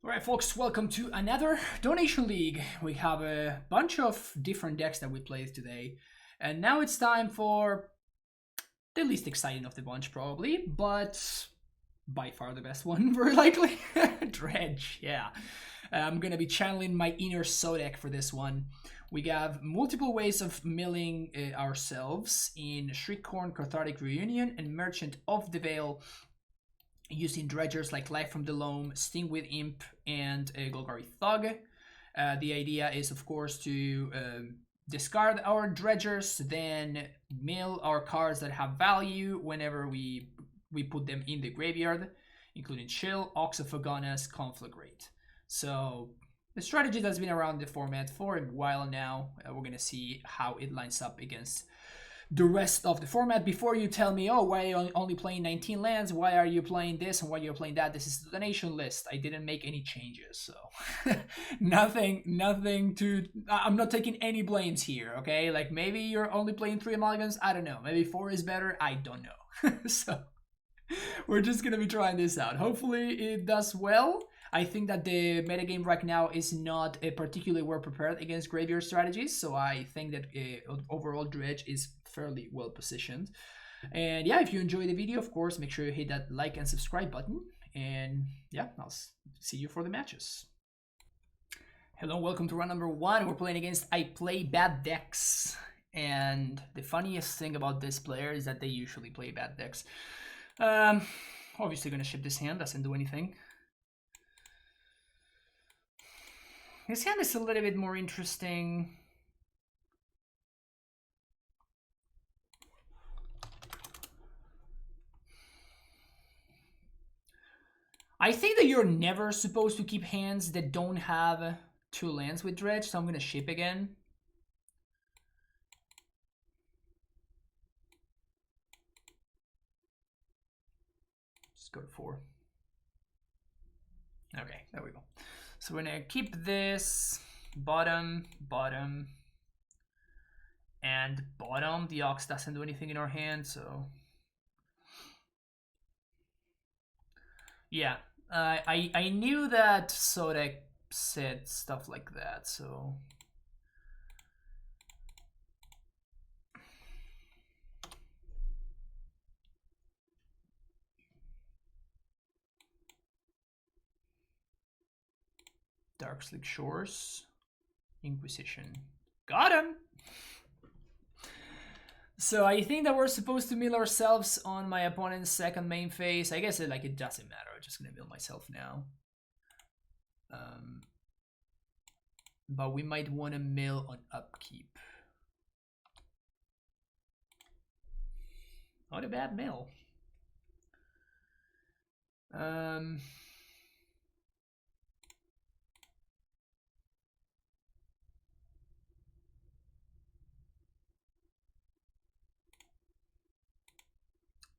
Alright folks, welcome to another donation league. We have a bunch of different decks that we played today. And now it's time for the least exciting of the bunch probably, but by far the best one, very likely. Dredge, yeah. I'm gonna be channeling my inner Sodek for this one. We have multiple ways of milling ourselves in Shriekhorn, Cathartic Reunion, and Merchant of the Veil, using dredgers like Life from the Loam, Sting with Imp, and Golgari Thug. The idea is, of course, to discard our dredgers, then mill our cards that have value whenever we put them in the graveyard, including Chill, Ox of Agonas, Conflagrate. So the strategy that's been around the format for a while now. We're gonna see how it lines up against the rest of the format. Before you tell me, oh, why are you only playing 19 lands? Why are you playing this and why you're playing that? This is the donation list. I didn't make any changes, so nothing to. I'm not taking any blames here. Okay, like maybe you're only playing 3 Amalgams. I don't know. Maybe 4 is better. I don't know. So we're just gonna be trying this out. Hopefully it does well. I think that the metagame right now is not particularly well prepared against graveyard strategies, so I think that overall Dredge is fairly well positioned. And yeah, if you enjoy the video, of course, make sure you hit that like and subscribe button. And yeah, I'll see you for the matches. Hello, welcome to round number 1. We're playing against I Play Bad Decks. And the funniest thing about this player is that they usually play bad decks. Obviously gonna ship this hand, doesn't do anything. His hand is a little bit more interesting. I think that you're never supposed to keep hands that don't have 2 lands with Dredge, so I'm gonna ship again. Just go to 4. Okay, there we go. So we're gonna keep this bottom, bottom, and bottom. The Ox doesn't do anything in our hand, so yeah. I knew that Sodek said stuff like that, so Dark Slick Shores, Inquisition, got him. So I think that we're supposed to mill ourselves on my opponent's second main phase. I guess it doesn't matter. I'm just gonna mill myself now. But we might want to mill on upkeep. Not a bad mill.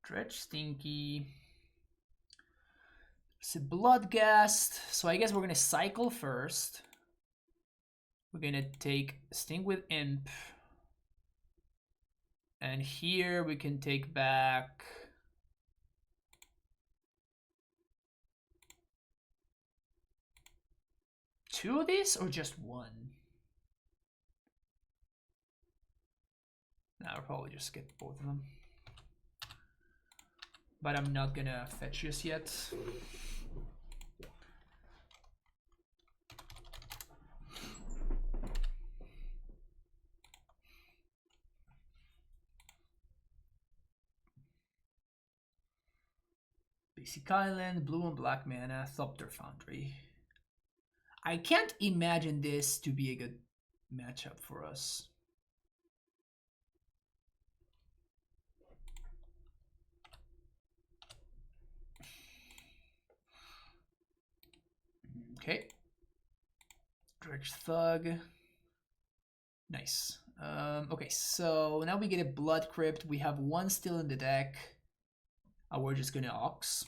Dredge Stinky. It's a Bloodghast. So I guess we're gonna cycle first. We're gonna take Sting with Imp. And here we can take back two of these or just one? No, I'll probably just get both of them. But I'm not gonna fetch just yet. Basic Island, blue and black mana, Thopter Foundry. I can't imagine this to be a good matchup for us. Okay. Dredge Thug. Nice. Okay, so now we get a Blood Crypt. We have 1 still in the deck. We're just gonna Ox.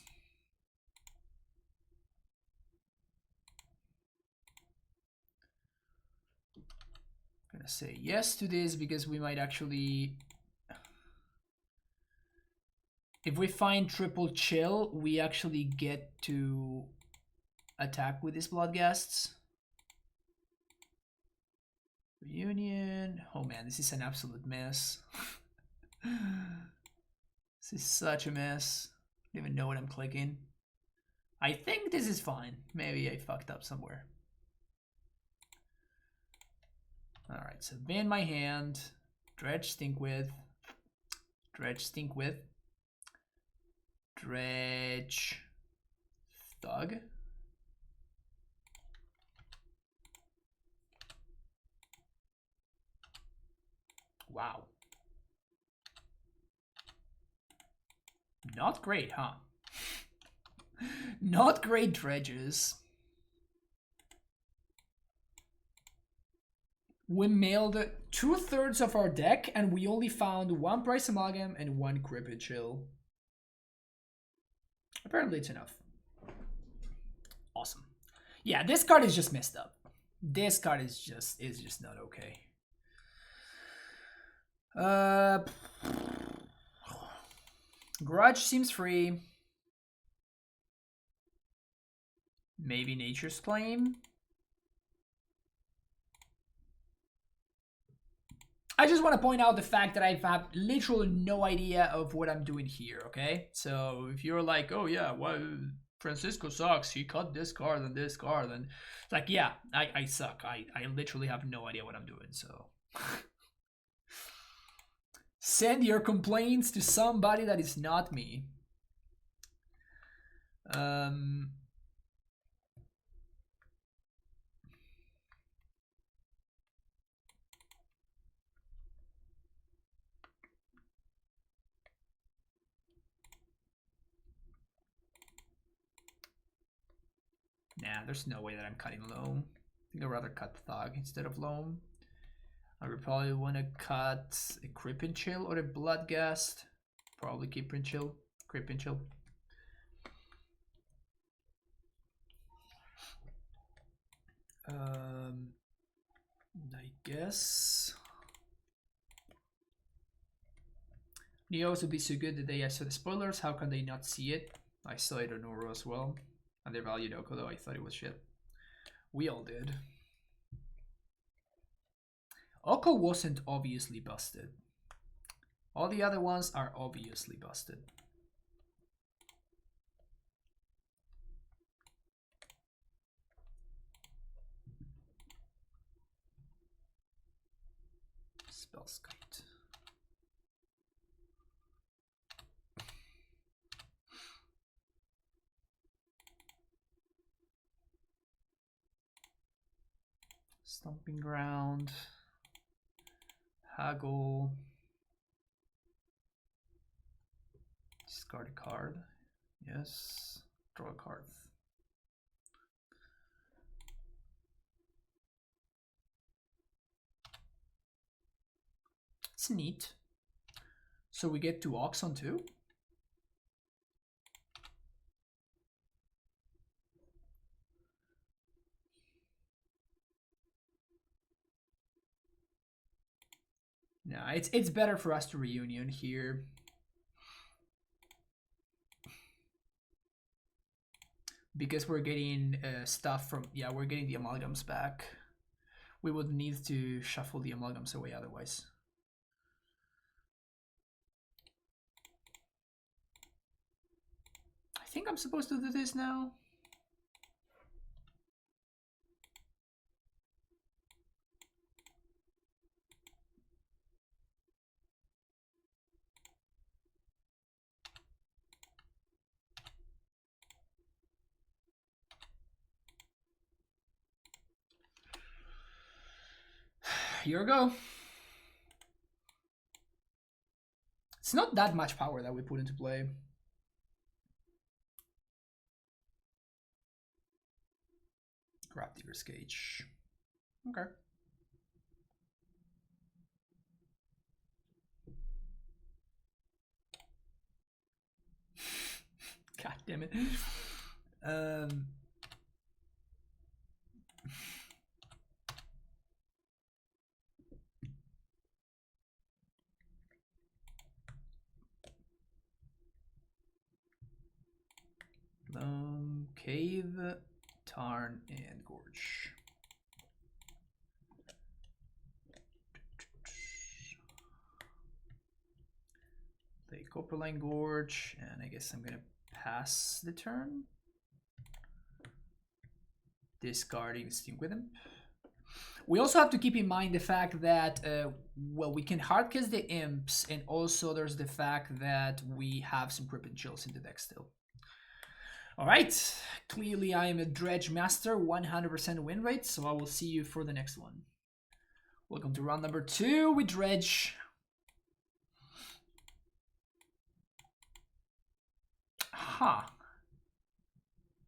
Gonna say yes to this because we might actually, if we find triple chill, we actually get to attack with these Bloodghasts. Reunion. Oh man, this is an absolute mess. This is such a mess. I don't even know what I'm clicking. I think this is fine. Maybe I fucked up somewhere. Alright, so ban my hand. Dredge stink with. Dredge stink with. Dredge thug. Wow. Not great, huh? Not great dredges. We mailed 2/3 of our deck and we only found 1 Price Amalgam and 1 Cryptid Chill. Apparently it's enough. Awesome. Yeah, this card is just messed up. This card is just not okay. Grudge seems free. Maybe Nature's Claim. I just want to point out the fact that I have literally no idea of what I'm doing here, okay? So if you're like, oh yeah, well, Francisco sucks, he cut this card and this card, and it's like, yeah, I suck. I literally have no idea what I'm doing, so. Send your complaints to somebody that is not me. Nah, there's no way that I'm cutting Loam. I think I'd rather cut Thug instead of Loam. I would probably want to cut a Crypt Chill or a Bloodghast. Probably keep Chill. Crypt Chill. I guess. Neos would be so good that they saw the spoilers. How can they not see it? I saw it on Oro as well. And they valued Oko, though I thought it was shit. We all did. Oko wasn't obviously busted. All the other ones are obviously busted. Spellskite. Stomping Ground. Haggle. Discard a card. Yes. Draw a card. It's neat. So we get to Oxon too? No, it's better for us to reunion here. Because we're getting stuff from, yeah, we're getting the amalgams back. We would need to shuffle the amalgams away otherwise. I think I'm supposed to do this now. Here we go. It's not that much power that we put into play. Grab the risk gauge. Okay. God damn it. Cave. Tarn and Gorge. Play Copperline Gorge, and I guess I'm gonna pass the turn. Discarding Steam with him. We also have to keep in mind the fact that, well, we can hardcast the imps, and also there's the fact that we have some Crypt Chills in the deck still. All right, clearly I am a Dredge master, 100% win rate, so I will see you for the next one. Welcome to round number 2 with Dredge. Huh.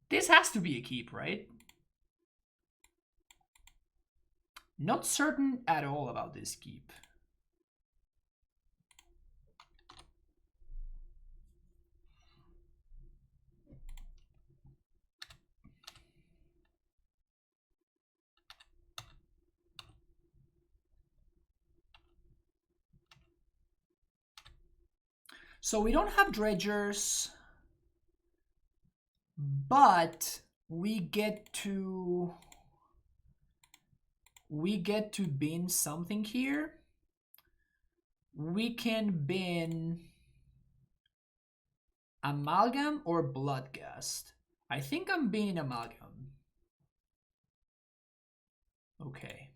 This has to be a keep, right? Not certain at all about this keep. So we don't have dredgers, but we get to bin something here. We can bin Amalgam or Bloodghast. I think I'm binning Amalgam. Okay.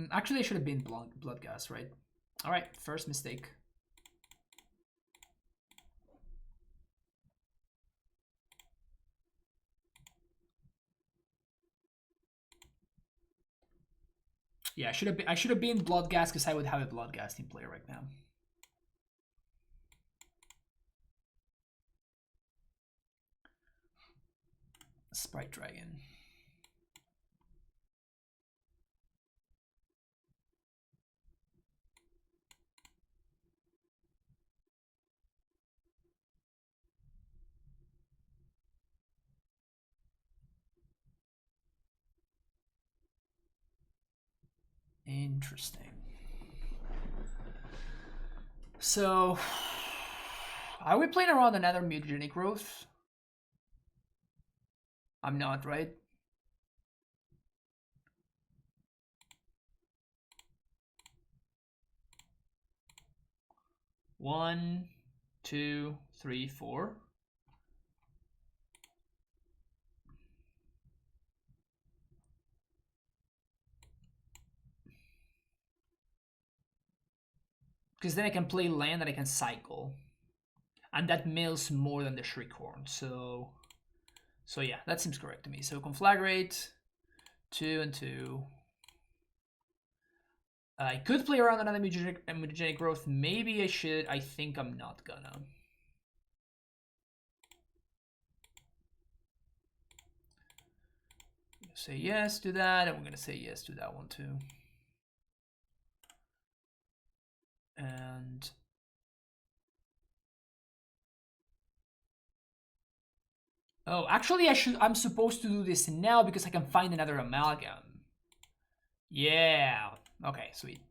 Actually, I should have been Bloodghast, right? All right, first mistake. Yeah, I should have been Bloodghast because I would have a Bloodghast in play right now. Sprite Dragon. Interesting. So, are we playing around another mutagenic growth? I'm not, right? One, two, three, four. Because then I can play land that I can cycle. And that mills more than the Shriekhorn. So yeah, that seems correct to me. So Conflagrate, 2 and 2. I could play around another mutagenic growth. Maybe I should. I think I'm not gonna. Say yes to that, and we're gonna say yes to that one too. And oh, actually, I'm supposed to do this now because I can find another Amalgam. Yeah. Okay, sweet.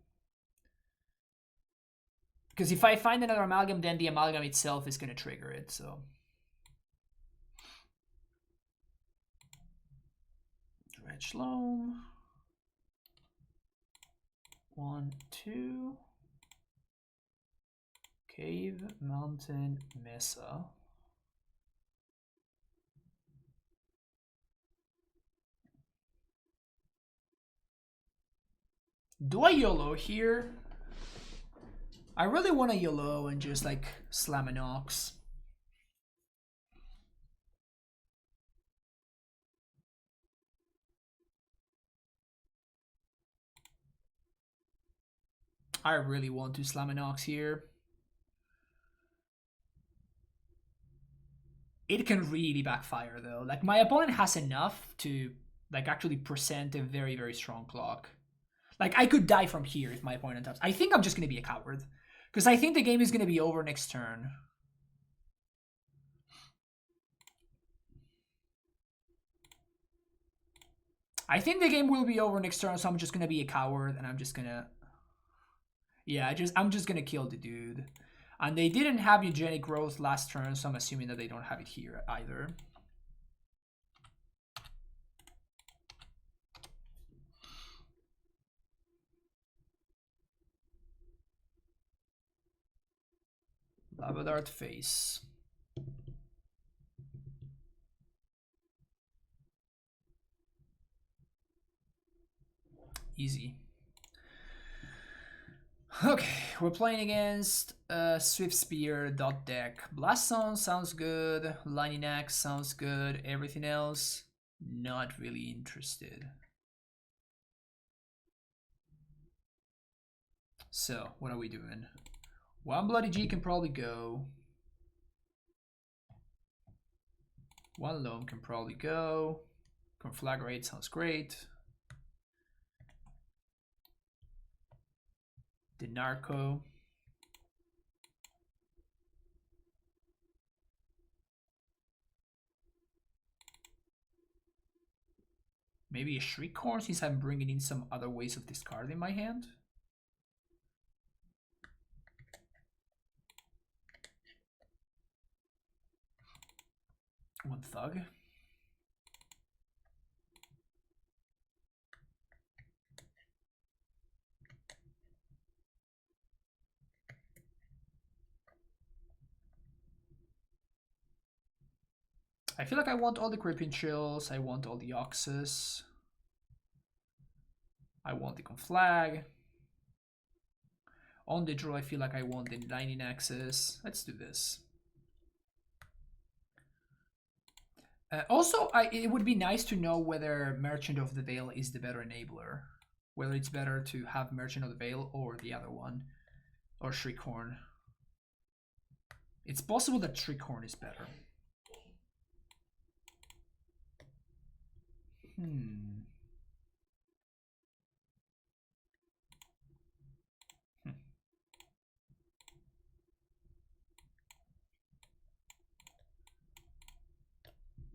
Because if I find another Amalgam, then the Amalgam itself is gonna trigger it. So. Dredge Loam. 1, 2. Cave, Mountain, Mesa. Do I YOLO here? I really want to YOLO and just like slam an Ox. I really want to slam an Ox here. It can really backfire though. Like my opponent has enough to like actually present a very, very strong clock. Like I could die from here if my opponent taps. I think I'm just going to be a coward. Because I think the game is going to be over next turn. I think the game will be over next turn, so I'm just going to be a coward and I'm just going to... Yeah, I'm just going to kill the dude. And they didn't have eugenic growth last turn, so I'm assuming that they don't have it here either. Lava Dart face. Easy. Okay, we're playing against Swift Spear dot deck. Blast Zone sounds good. Lightning Axe sounds good. Everything else, not really interested. So, what are we doing? One Bloody G can probably go. One Loam can probably go. Conflagrate sounds great. The Narco. Maybe a Shriekhorn since I'm bringing in some other ways of discarding my hand. One Thug. I feel like I want all the Crippin Chills, I want all the Oxus, I want the Conflag. On the draw, I feel like I want the Lightning Axis. Let's do this. Also, it would be nice to know whether Merchant of the Veil is the better enabler. Whether it's better to have Merchant of the Veil or the other one. Or Shriekhorn. It's possible that Shriekhorn is better.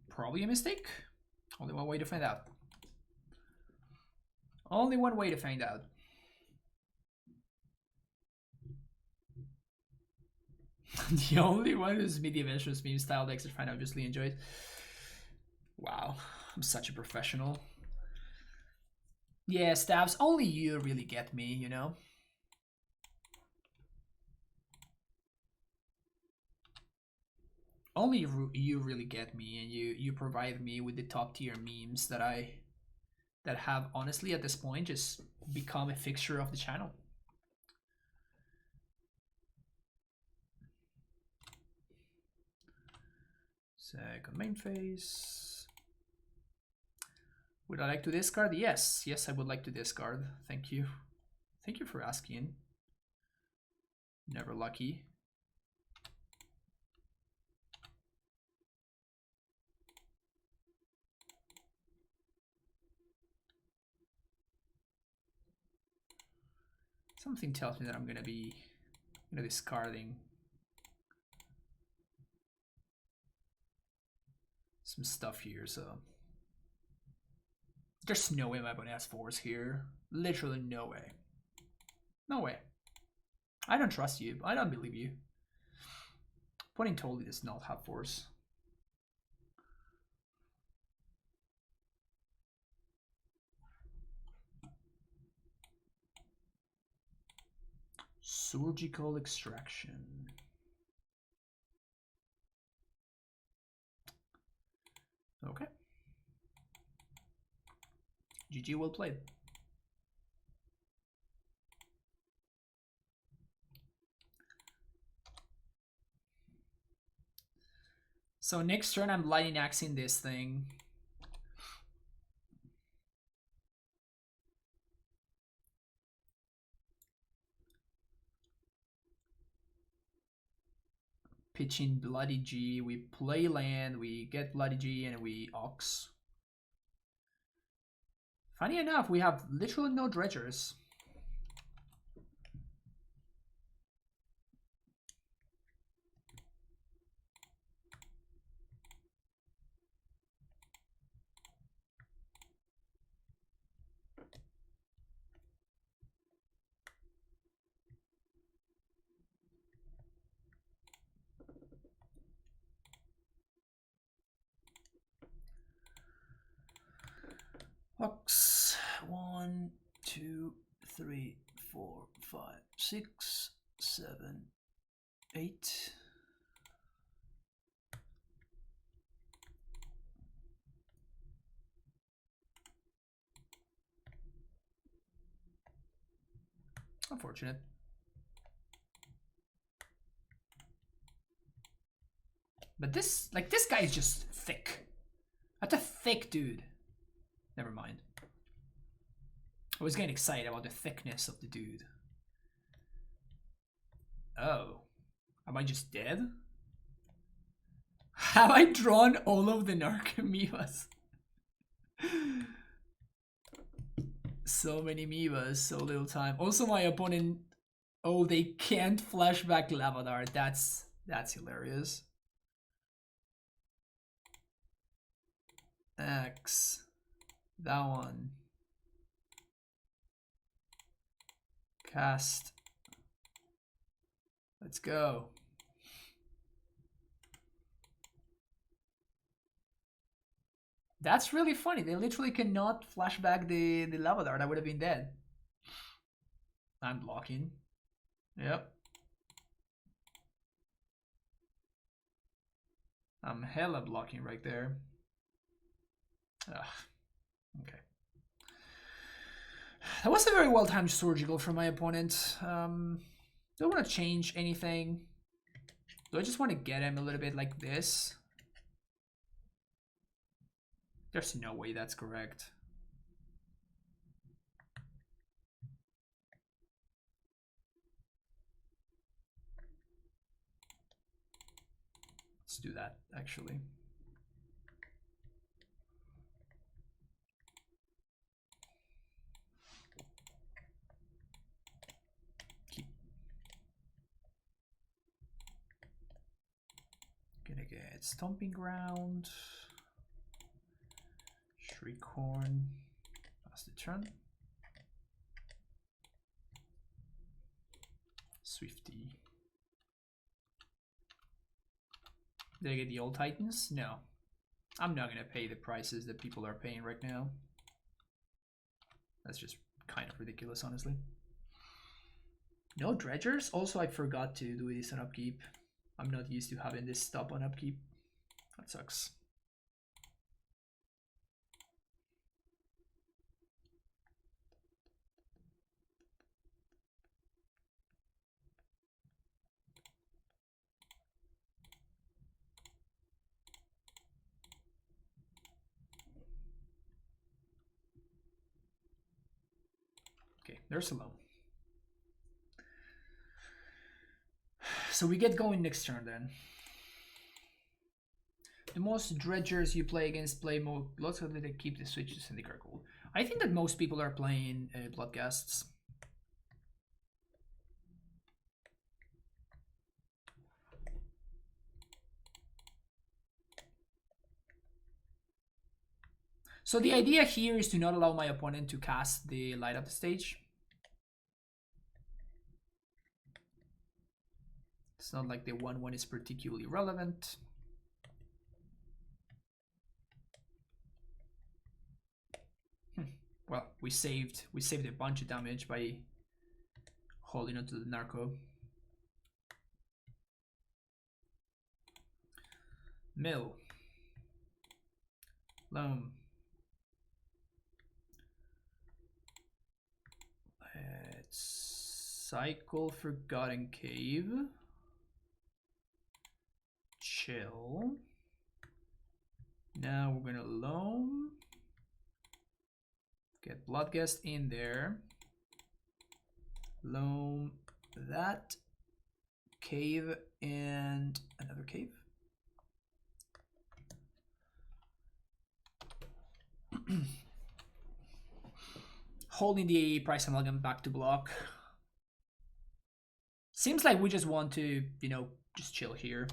Probably a mistake. Only one way to find out. Only one way to find out. The only one who's Midi Adventures meme style decks I obviously enjoyed. Wow, I'm such a professional. Yeah, Stabs, only you really get me, you know? Only you really get me, and you provide me with the top tier memes that have honestly at this point just become a fixture of the channel. Second main phase. Would I like to discard? Yes, yes, I would like to discard. Thank you. Thank you for asking. Never lucky. Something tells me that I'm gonna be discarding some stuff here, so there's no way my opponent has force here. Literally no way. No way. I don't trust you. I don't believe you. Opponent totally does not have force. Surgical extraction. Okay. GG, well played. So next turn I'm Lightning Axing this thing. Pitching Bloody G, we play land, we get Bloody G, and we Ox. Funny enough, we have literally no dredgers. 6, 7, 8. Unfortunate. But this guy is just thick. That's a thick dude. Never mind. I was getting excited about the thickness of the dude. Oh. Am I just dead? Have I drawn all of the Narcomoebas? So many Amoebas, so little time. Also, my opponent... Oh, they can't flashback Lavadar. That's hilarious. X. That one. Cast. Let's go. That's really funny. They literally cannot flashback the Lavadar. That would have been dead. I'm blocking. Yep. I'm hella blocking right there. Ugh. Okay. That was a very well-timed surgical from my opponent. Don't want to change anything. Do I just want to get him a little bit like this? There's no way that's correct. Let's do that, actually. Gonna get Stomping Ground. Shriekhorn. Pass the turn. Swifty. Did I get the old Titans? No. I'm not gonna pay the prices that people are paying right now. That's just kind of ridiculous, honestly. No Dredgers? Also, I forgot to do this on upkeep. I'm not used to having this stop on upkeep. That sucks. Okay, there's a low. So we get going next turn then. The most Dredgers you play against play more lots of they keep the switch to Syndicate Gold. I think that most people are playing Bloodghasts. So the idea here is to not allow my opponent to cast the light up the stage. It's not like the 1/1 is particularly relevant. Well, we saved a bunch of damage by holding onto the Narco. Mill. Loam. Let's cycle Forgotten Cave. Chill. Now we're gonna loam. Get Bloodghast in there. Loam that. Cave and another cave. Holding the Price Amalgam back to block. Seems like we just want to, you know, just chill here.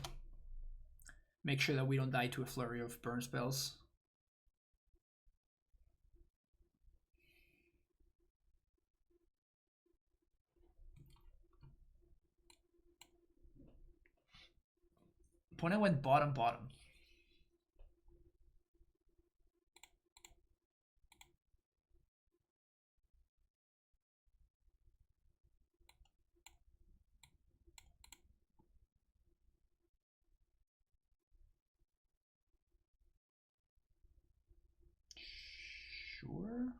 Make sure that we don't die to a flurry of burn spells. Opponent went bottom. Enabler.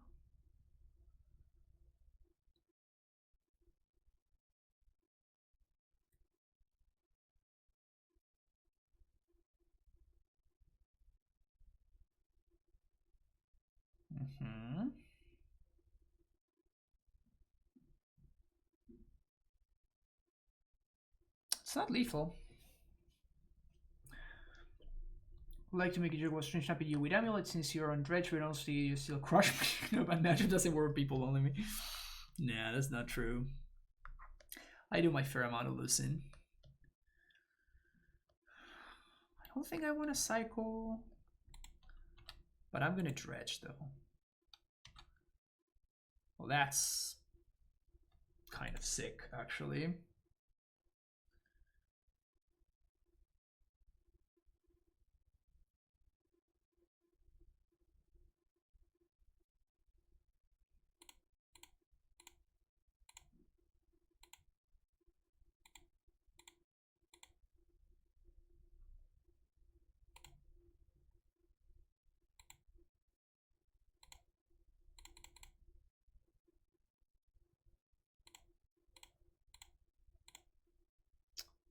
Mm-hmm. It's not lethal. I'd like to make a joke about strange snapping you with AmuLIT since you're on Dredge, we don't see you still crush me. No, but magic doesn't work with people only me. Nah, that's not true. I do my fair amount of loosen. I don't think I want to cycle. But I'm gonna Dredge though. Well, that's kind of sick, actually.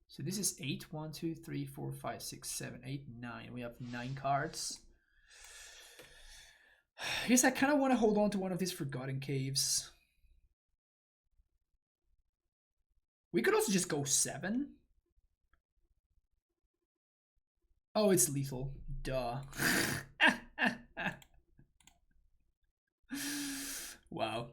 So this is 8. 1, 2, 3, 4, 5, 6, 7, 8, 9. We have 9 cards. I guess I kind of want to hold on to one of these Forgotten Caves. We could also just go 7. Oh, it's lethal. Duh. Wow.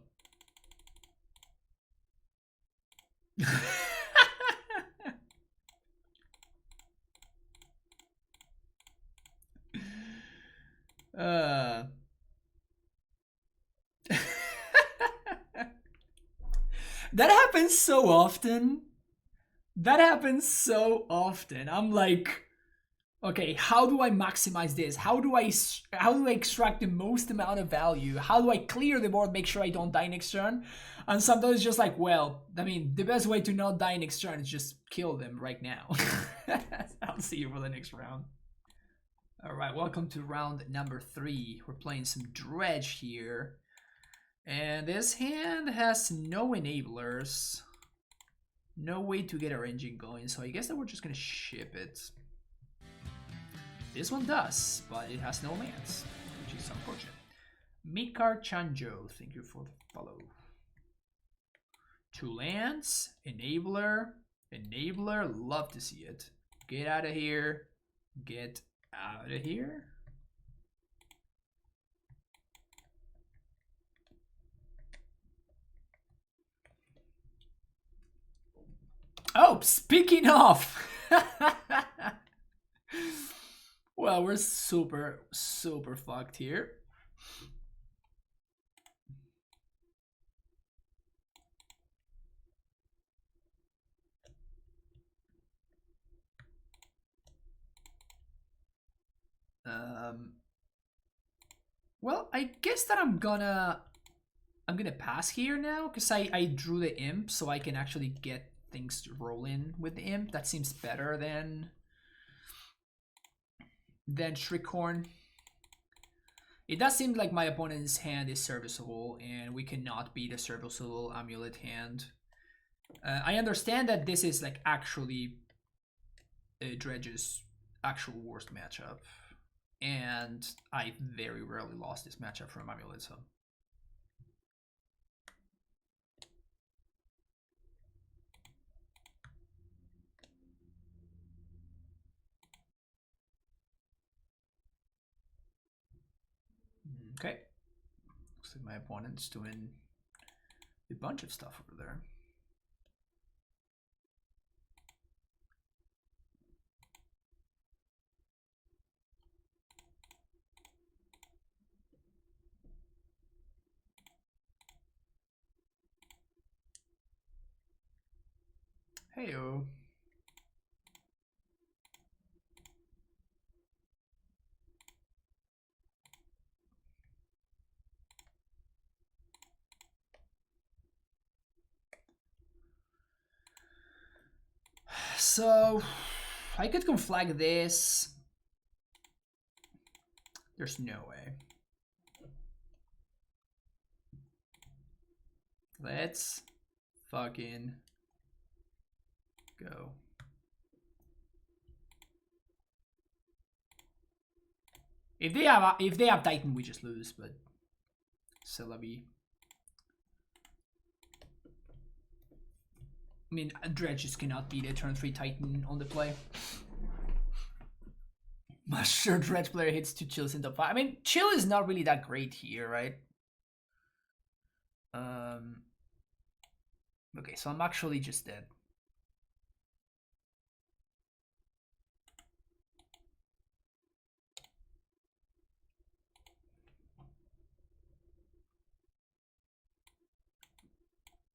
That happens so often. That happens so often. I'm like, okay, how do I maximize this? How do I extract the most amount of value? How do I clear the board, make sure I don't die next turn? And sometimes it's just like, well, I mean, the best way to not die next turn is just kill them right now. I'll see you for the next round. All right, welcome to round number 3. We're playing some Dredge here. And this hand has no enablers. No way to get our engine going, so I guess that we're just gonna ship it. This one does, but it has no lands, which is unfortunate. Mikar Chanjo, thank you for the follow. 2 lands, enabler, love to see it. Get out of here, get out of here. Oh, speaking of, well, we're super fucked here. Well, I guess that I'm gonna pass here now because I drew the imp, so I can actually get things to roll in with the imp. That seems better than Shriekhorn. It does seem like my opponent's hand is serviceable, and we cannot beat a serviceable AmuLIT hand. I understand that this is like actually Dredge's actual worst matchup, and I very rarely lost this matchup from AmuLIT, so. Okay. Looks like my opponent's doing a bunch of stuff over there. Heyo. So I could conflag this. There's no way. Let's fucking go. If they have Titan, we just lose, but Celebi. I mean, Dredge just cannot beat a turn 3 Titan on the play. I'm sure Dredge player hits 2 chills in top 5. I mean, chill is not really that great here, right? Okay, so I'm actually just dead.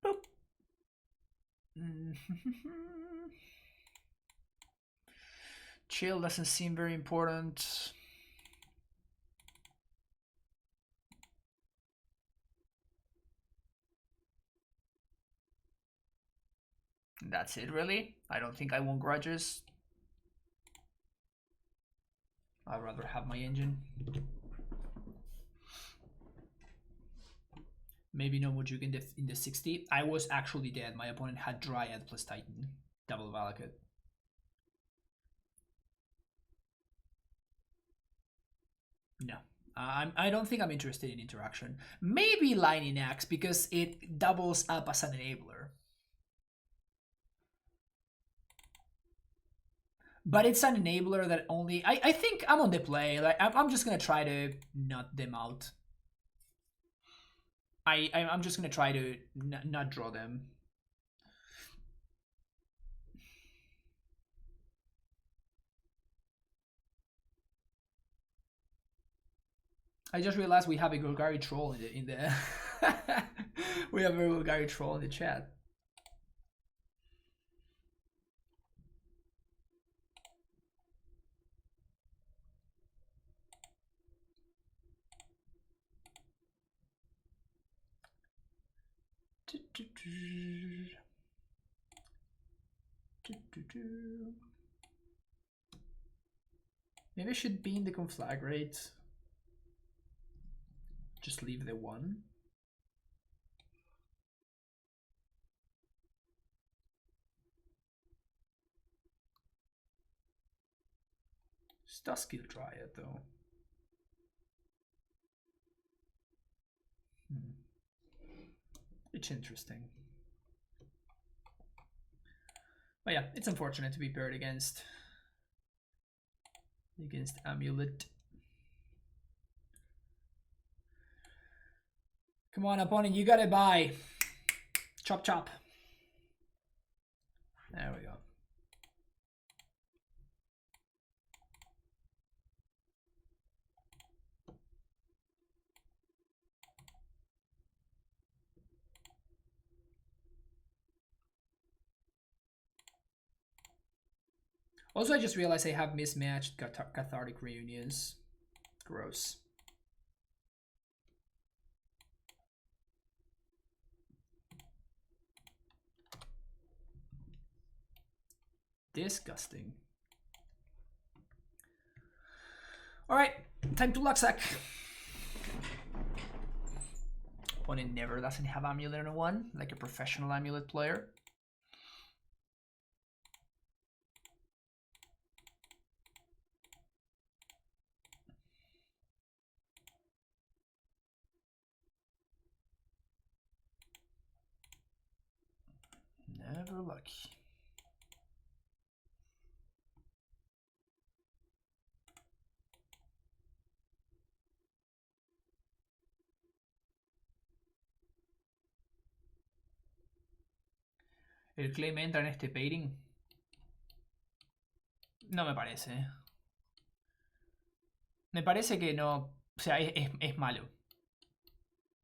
Boop. Chill doesn't seem very important. That's it, really. I don't think I want grudges. I'd rather have my engine. Maybe no Mojuk in the 60. I was actually dead. My opponent had Dryad plus Titan. Double Valakut. No. I don't think I'm interested in interaction. Maybe Lightning Axe because it doubles up as an enabler. But it's an enabler that only... I think I'm on the play. Like I'm just going to try to nut them out. I'm just going to try to not draw them. I just realized we have a Golgari troll in the we have a Golgari troll in the chat. Maybe I should be in the conflagrate. Just leave the 1. This does kill Dryad though. It's interesting. But yeah, it's unfortunate to be paired against AmuLIT. Come on, opponent, you gotta buy. Chop chop. There we go. Also, I just realized I have mismatched cathartic reunions. Gross. Disgusting. Alright, time to Luxac. Opponent never doesn't have AmuLIT in a 1, like a professional AmuLIT player. Never lucky. ¿El claim entra en este pairing? No me parece. Me parece que no... O sea, es malo.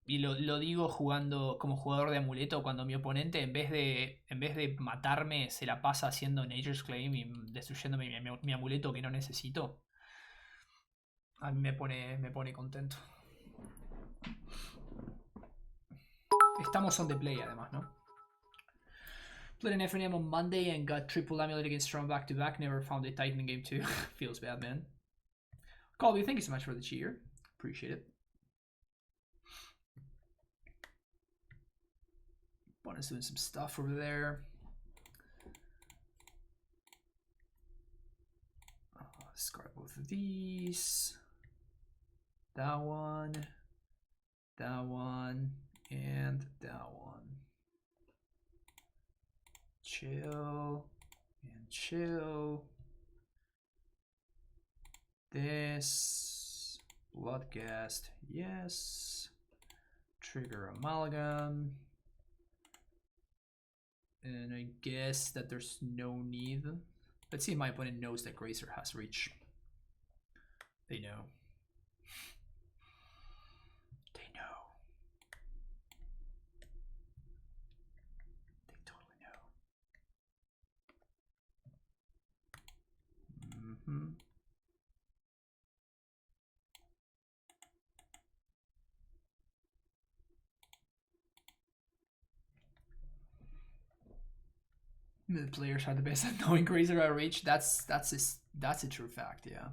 Y lo digo jugando como jugador de amuleto cuando mi oponente en vez de matarme se la pasa haciendo Nature's Claim y destruyendo mi amuleto que no necesito. A mí me pone contento. Estamos on the play además, ¿no? Played an FNM on Monday and got triple AmuLIT against Strong back-to-back. Never found a Titan in game 2. Feels bad, man. Colby, thank you so much for the cheer. Appreciate it. Opponent's doing some stuff over there. Discard both of these. That one, and that one. Chill and chill. This. Bloodcast, yes. Trigger Amalgam. And I guess that there's no need. Let's see if my opponent knows that Grazer has reach. They know. They know. They totally know. Mm-hmm. The players are the best at knowing Grazer at reach. That's a true fact, yeah.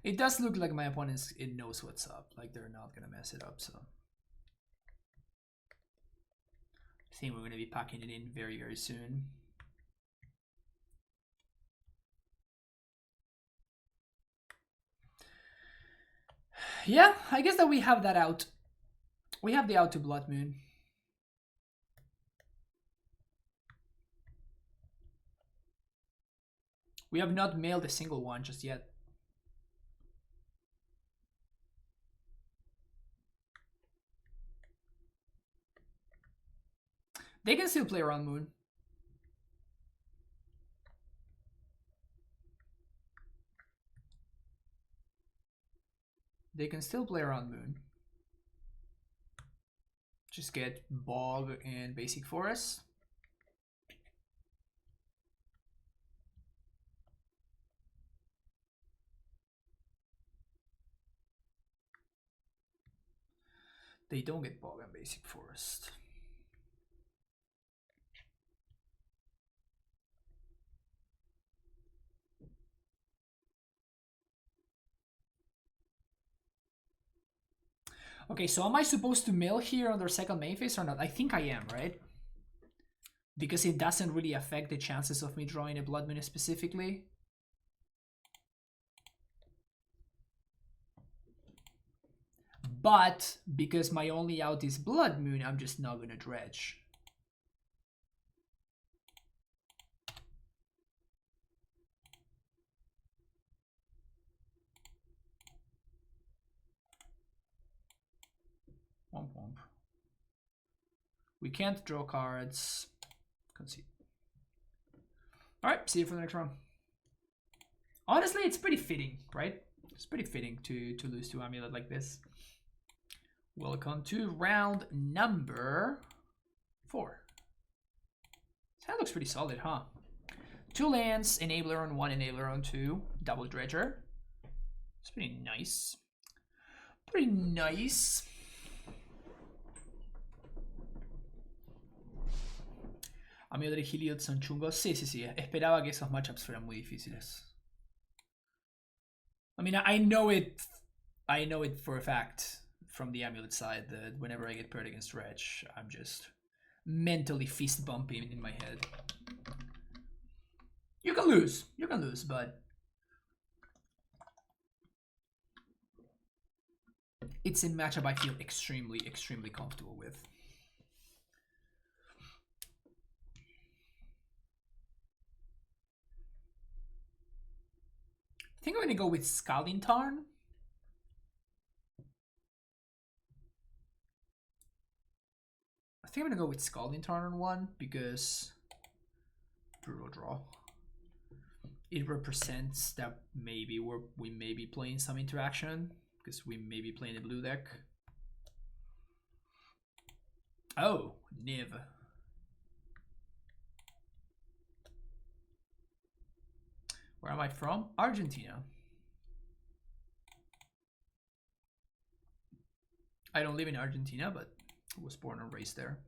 It does look like my opponent knows what's up. Like they're not gonna mess it up. So I think we're gonna be packing it in very, very soon. Yeah, I guess that we have that out. We have the out to Blood Moon. We have not mailed a single one just yet. They can still play around Moon. They can still play around Moon. Just get Bog and Basic Forest. They don't get Bog and Basic Forest. Okay, so am I supposed to mill here on their second main phase or not? I think I am, right? Because it doesn't really affect the chances of me drawing a Blood Moon specifically. But because my only out is Blood Moon, I'm just not gonna dredge. Womp womp. We can't draw cards. Concede. Alright, see you for the next round. Honestly, it's pretty fitting, right? It's pretty fitting to lose to AmuLIT like this. Welcome to round number 4. This hand looks pretty solid, huh? 2 lands, enabler on 1, enabler on 2, double dredger. It's pretty nice. Pretty nice. AmuLIT y Heliod son chungos. Sí, sí, sí. Esperaba que esos matchups fueran muy difíciles. I mean, I know it for a fact from the AmuLIT side that whenever I get paired against Dredge, I'm just mentally fist bumping in my head. You can lose, but it's a matchup I feel extremely, extremely comfortable with. I think I'm gonna go with Scalding Tarn. I think I'm gonna go with Scalding Tarn on 1 because brutal draw. It represents that maybe we may be playing some interaction because we may be playing a blue deck. Oh, Niv. Where am I from? Argentina. I don't live in Argentina, but I was born and raised there.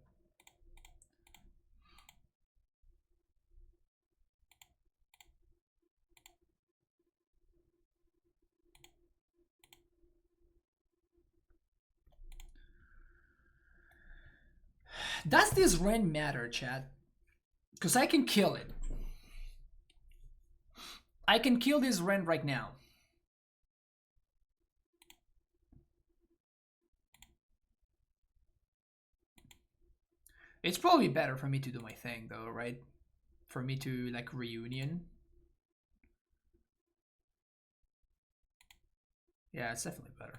Does this Ren matter, chat? Because I can kill it. I can kill this Ren right now. It's probably better for me to do my thing though, right? For me to like reunion. Yeah, it's definitely better.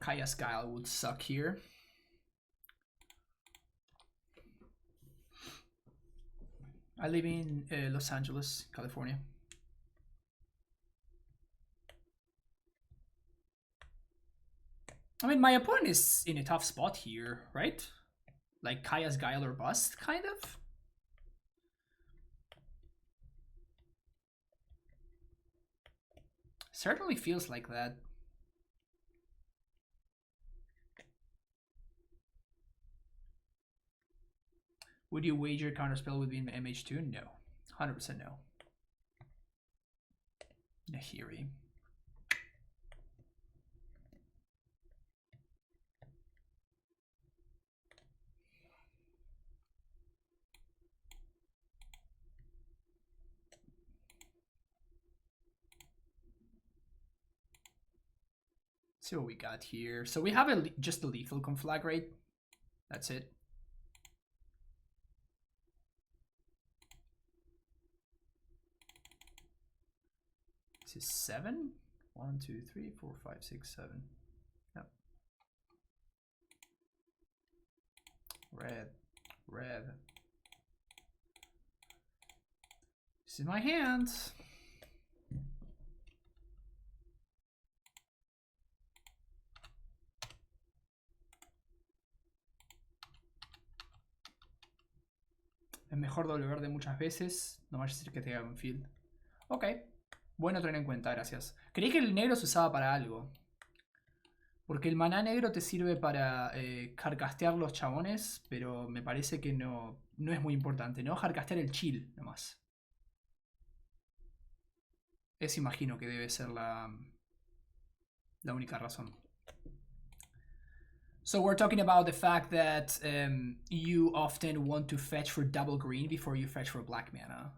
Kaya's Guile would suck here. I live in Los Angeles, California. I mean, my opponent is in a tough spot here, right? Like Kaya's Guile or bust, kind of? Certainly feels like that. Would you wager counterspell would be in MH2? No. 100% no. Nahiri. See what we got here. So we have just a lethal conflagrate. That's it. This is 7. 1, 2, 3, 4, 5, 6, 7. Yep. Red. Red. This is my hand. Es mejor doble verde muchas veces. No vaya a ser que te haga un field. Ok. Bueno tener en cuenta, gracias. Creí que el negro se usaba para algo. Porque el maná negro te sirve para hardcastear los chabones, pero me parece que no es muy importante, ¿no? Hardcastear el chill, nomás. Esa imagino que debe ser la única razón. So we're talking about the fact that you often want to fetch for double green before you fetch for black mana.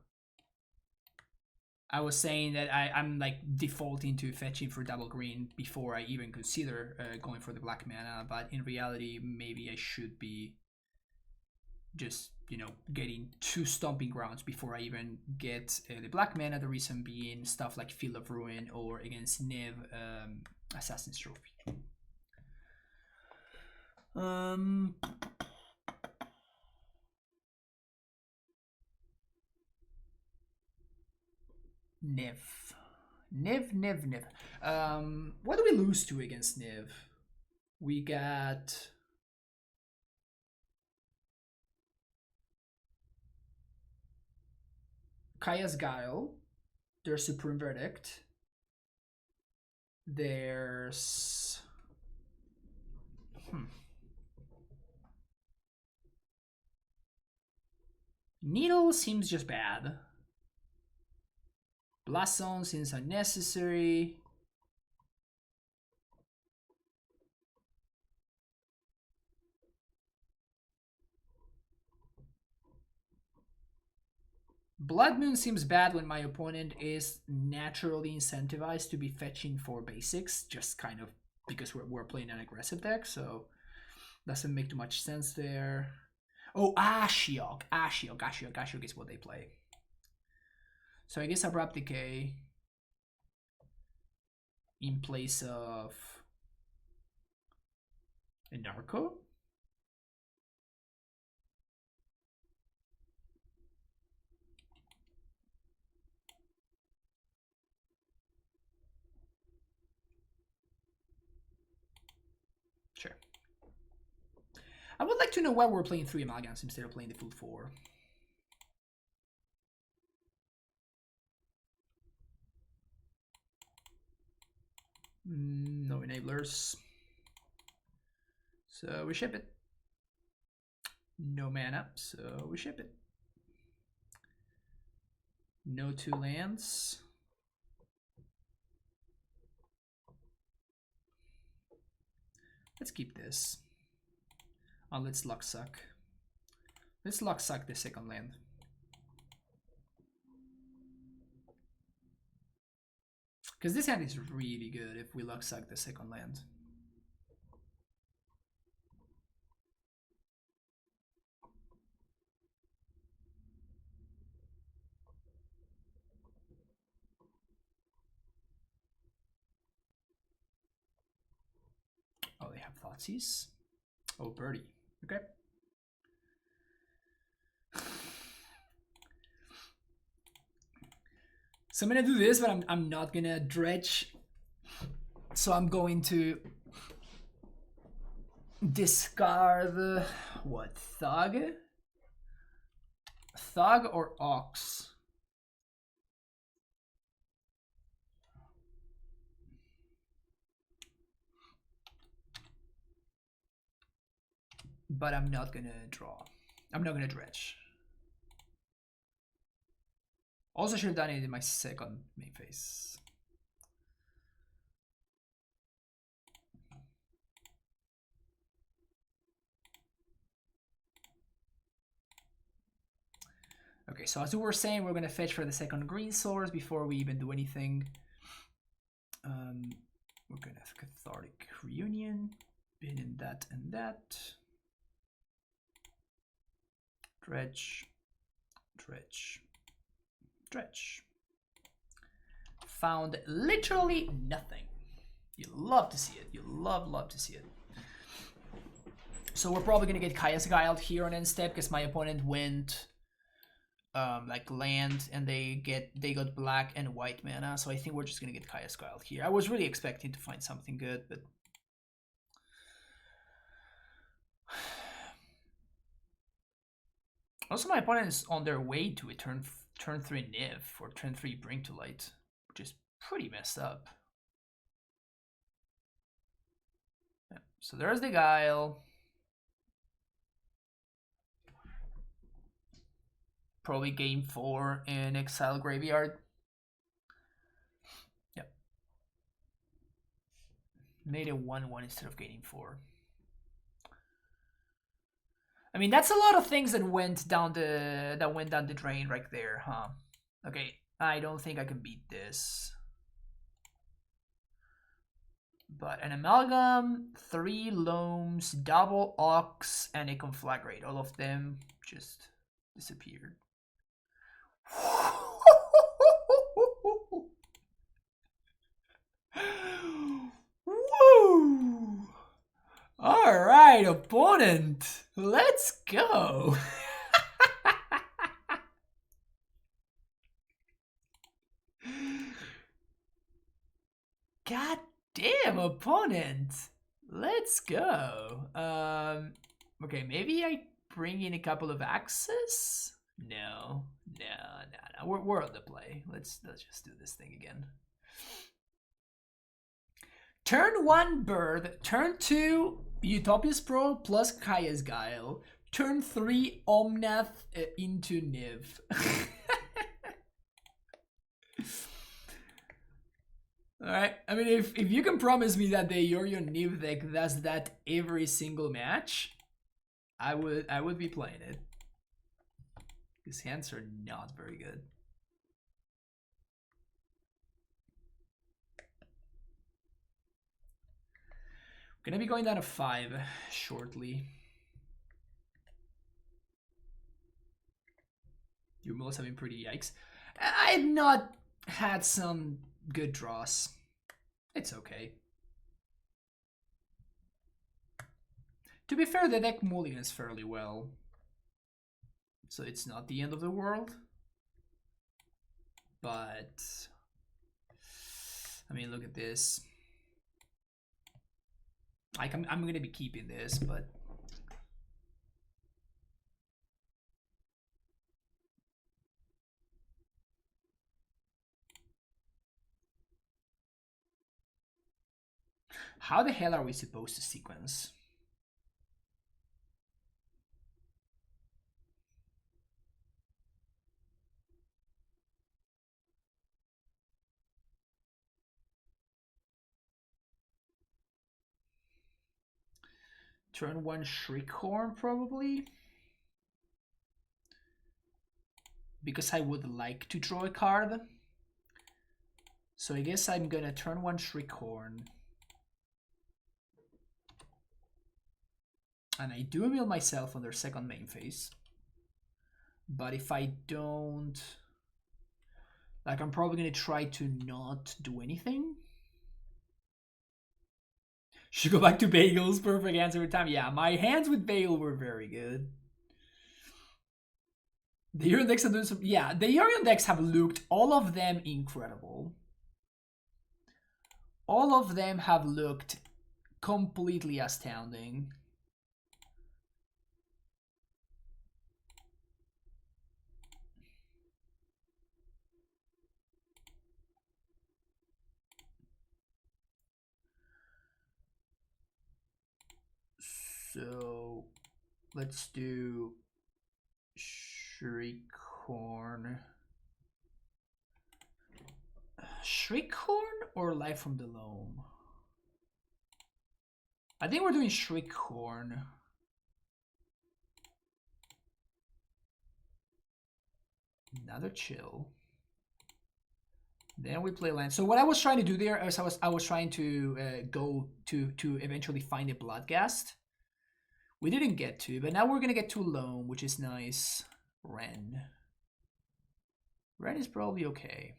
I was saying that I'm like defaulting to fetching for double green before I even consider going for the black mana, but in reality maybe I should be just, you know, getting 2 stomping grounds before I even get the black mana, the reason being stuff like Field of Ruin or against Niv Assassin's Trophy. Niv. What do we lose to against Niv? We got Kaya's Guile. There's Supreme Verdict. There's Needle seems just bad. Blast Zone seems unnecessary. Blood Moon seems bad when my opponent is naturally incentivized to be fetching for basics, just kind of because we're playing an aggressive deck, so doesn't make too much sense there. Oh, Ashiok is what they play. So I guess Abrupt Decay in place of a Narco. Sure. I would like to know why we're playing 3 Amalgams instead of playing the full 4. No enablers. So we ship it. No mana, so we ship it. No 2 lands. Let's keep this. Oh, let's luck suck. Let's luck suck the second land. Because this hand is really good if we luck suck the second land. Oh, they have Thoughtseize. Oh, birdie. Okay. So I'm gonna do this, but I'm not gonna dredge. So I'm going to discard what? Thug? Thug or Ox? But I'm not gonna draw. I'm not gonna dredge. Also should have done it in my second main phase. Okay, so as we were saying, we're gonna fetch for the second green source before we even do anything. We're gonna have Cathartic Reunion, bin in that and that. Dredge, dredge, dredge. Found literally nothing. You love to see it. You love to see it. So we're probably gonna get Kaya's Guile here on end step because my opponent went like land and they got black and white mana. So I think we're just gonna get Kaya's Guile here. I was really expecting to find something good, but also my opponent is on their way to a turn 3 Niv for turn 3 Bring to Light, which is pretty messed up. Yeah. So there's the Guile. Probably game 4 in Exile Graveyard. Yep. Made a 1/1 instead of gaining 4. I mean, that's a lot of things that went down the drain right there, huh? Okay, I don't think I can beat this. But an Amalgam, 3 Loams, double Ox, and a Conflagrate. All of them just disappeared. Woo! All right, opponent, let's go. God damn, opponent, let's go. Okay, maybe I bring in a couple of axes. No. We're on the play. Let's just do this thing again. Turn 1 Bird, turn 2 Utopia's Pro plus Kaya's Guile, turn 3 Omnath into Niv. Alright, I mean, if you can promise me that the Yorion Niv deck does that every single match, I would be playing it. His hands are not very good. Gonna be going down to 5 shortly. Your mulls have been pretty yikes. I've not had some good draws. It's okay. To be fair, the deck mulligans fairly well. So it's not the end of the world. But I mean, look at this. Like I'm gonna be keeping this, but How the hell are we supposed to sequence? Turn 1 Shriekhorn, probably. Because I would like to draw a card. So I guess I'm gonna turn 1 Shriekhorn. And I do mill myself on their second main phase. But if I don't... Like, I'm probably gonna try to not do anything. Should go back to bagels. Perfect answer every time. Yeah, my hands with bagel were very good. The Yorion decks are doing some... Yeah, the Yorion decks have looked, all of them, incredible. All of them have looked completely astounding. So let's do Shriekhorn. Shriekhorn or Life from the Loam? I think we're doing Shriekhorn. Another chill. Then we play land. So what I was trying to do there is I was trying to go to eventually find a Bloodghast. We didn't get to, but now we're gonna get to Loam, which is nice. Ren. Ren is probably okay.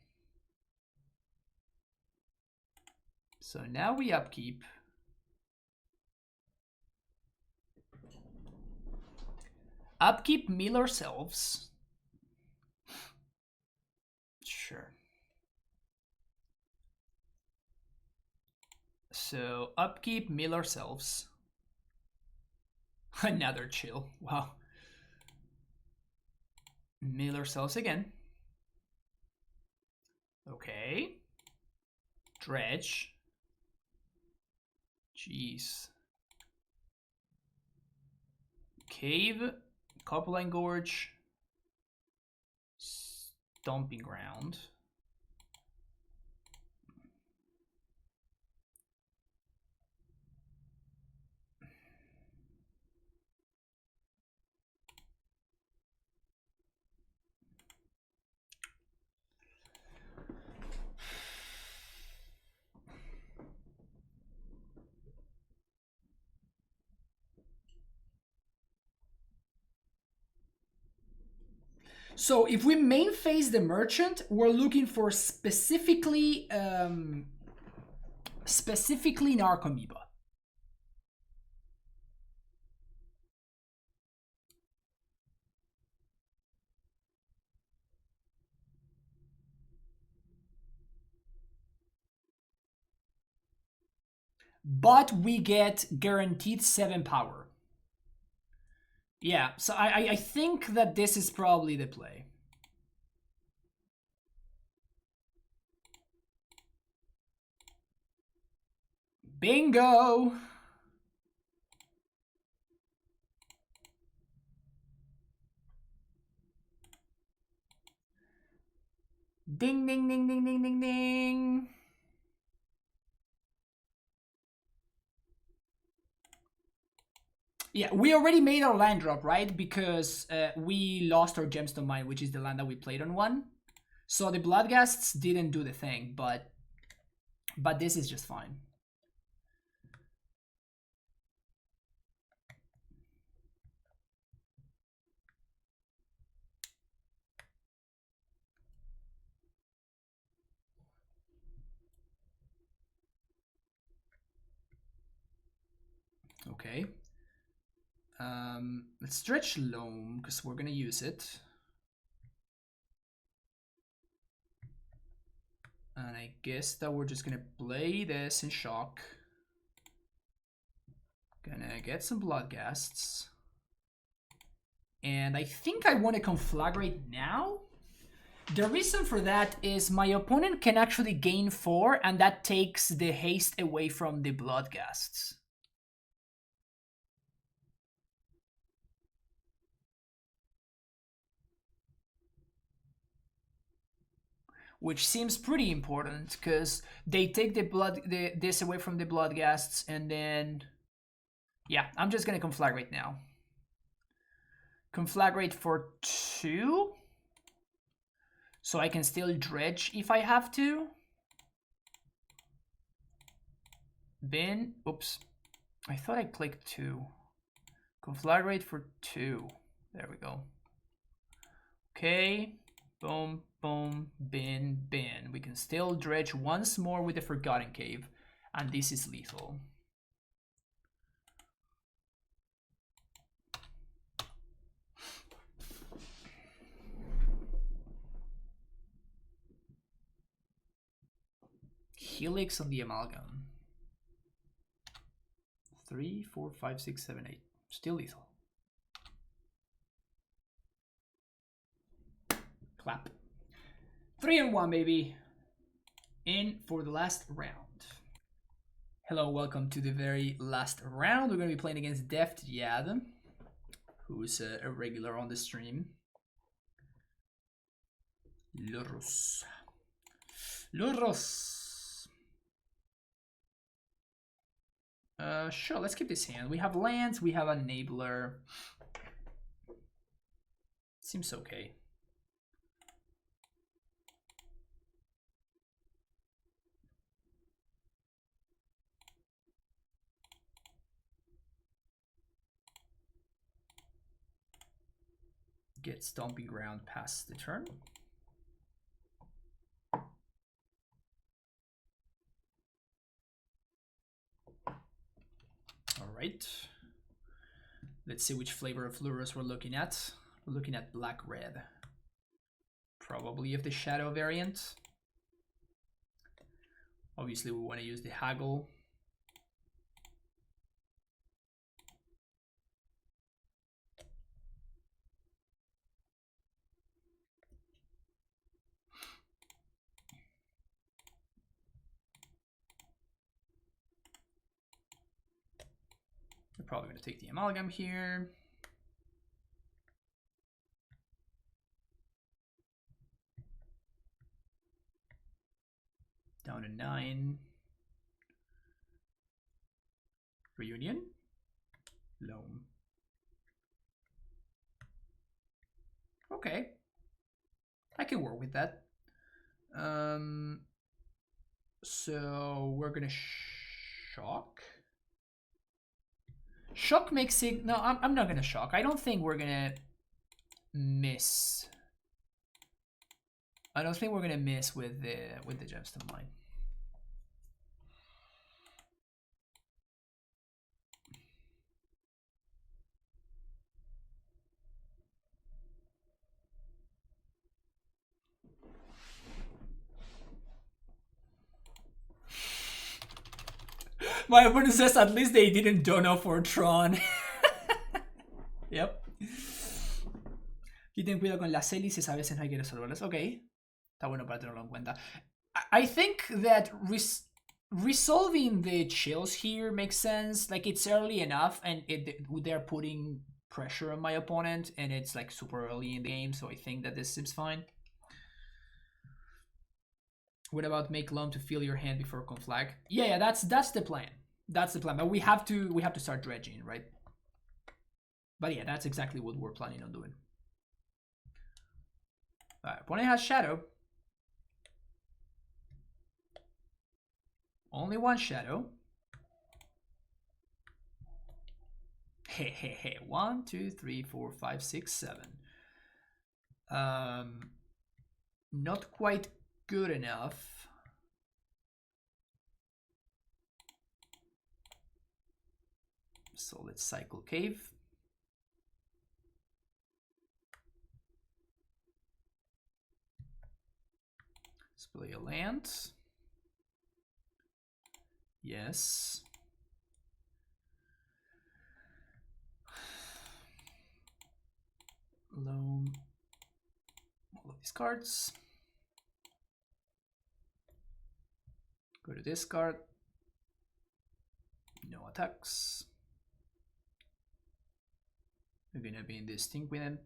So now we upkeep. Upkeep, mill ourselves. Sure. So upkeep, mill ourselves. Another chill. Wow. Mill ourselves again. Okay. Dredge. Jeez. Cave. Copperline Gorge. Stomping Ground. So if we main phase the merchant, we're looking for specifically Narcomoeba. But we get guaranteed 7 power. Yeah, so I think that this is probably the play. Bingo! Ding, ding, ding, ding, ding, ding, ding. Yeah, we already made our land drop, right? Because we lost our Gemstone Mine, which is the land that we played on one. So the Bloodghasts didn't do the thing, but this is just fine. Okay. Let's stretch Loam, because we're gonna use it. And I guess that we're just gonna play this in shock. Gonna get some Bloodghasts. And I think I want to conflagrate now, The reason for that is my opponent can actually gain 4, and that takes the haste away from the Bloodghasts. Which seems pretty important, because they take this away from the Bloodghasts, and then... Yeah, I'm just gonna conflagrate now. Conflagrate for 2. So I can still dredge if I have to. Bin. Oops. I thought I clicked 2. Conflagrate for 2. There we go. Okay. Boom, boom, bin, bin. We can still dredge once more with the Forgotten Cave. And this is lethal. Helix on the Amalgam. 3, 4, 5, 6, 7, 8. Still lethal. Clap. 3 and 1, baby. In for the last round. Hello, welcome to the very last round. We're going to be playing against Deft Yad, who's a regular on the stream. Lurrus. Lurrus. Sure, let's keep this hand. We have lands, we have enabler. Seems okay. Get Stomping Ground past the turn. All right. Let's see which flavor of Lurrus we're looking at. We're looking at black-red. Probably of the Shadow variant. Obviously, we want to use the Haggle. We're probably going to take the Amalgam here. Down to 9. Reunion. Loam. Okay. I can work with that. So we're gonna shock. Shock makes it... No, I'm not gonna shock. I don't think we're gonna miss. I don't think we're gonna miss with the gemstone line. My opponent says at least they didn't dono for Tron. Yep. Y ten cuidado con las hélices, a veces no hay que resolverlas. Ok. Está bueno para tenerlo en cuenta. I think that resolving the chills here makes sense. Like, it's early enough, and they're putting pressure on my opponent, and it's like super early in the game, so I think that this seems fine. What about make loam to fill your hand before conflag? Yeah, that's the plan. That's the plan. But we have to start dredging, right? But yeah, that's exactly what we're planning on doing. Alright, opponent has shadow. Only one shadow. Hey, hey, hey. 1, 2, 3, 4, 5, 6, 7. Not quite good enough. So let's cycle cave. Let's play a land. Yes. Loam. All of Discards. Go to discard. No attacks. We're gonna be in this thing with him.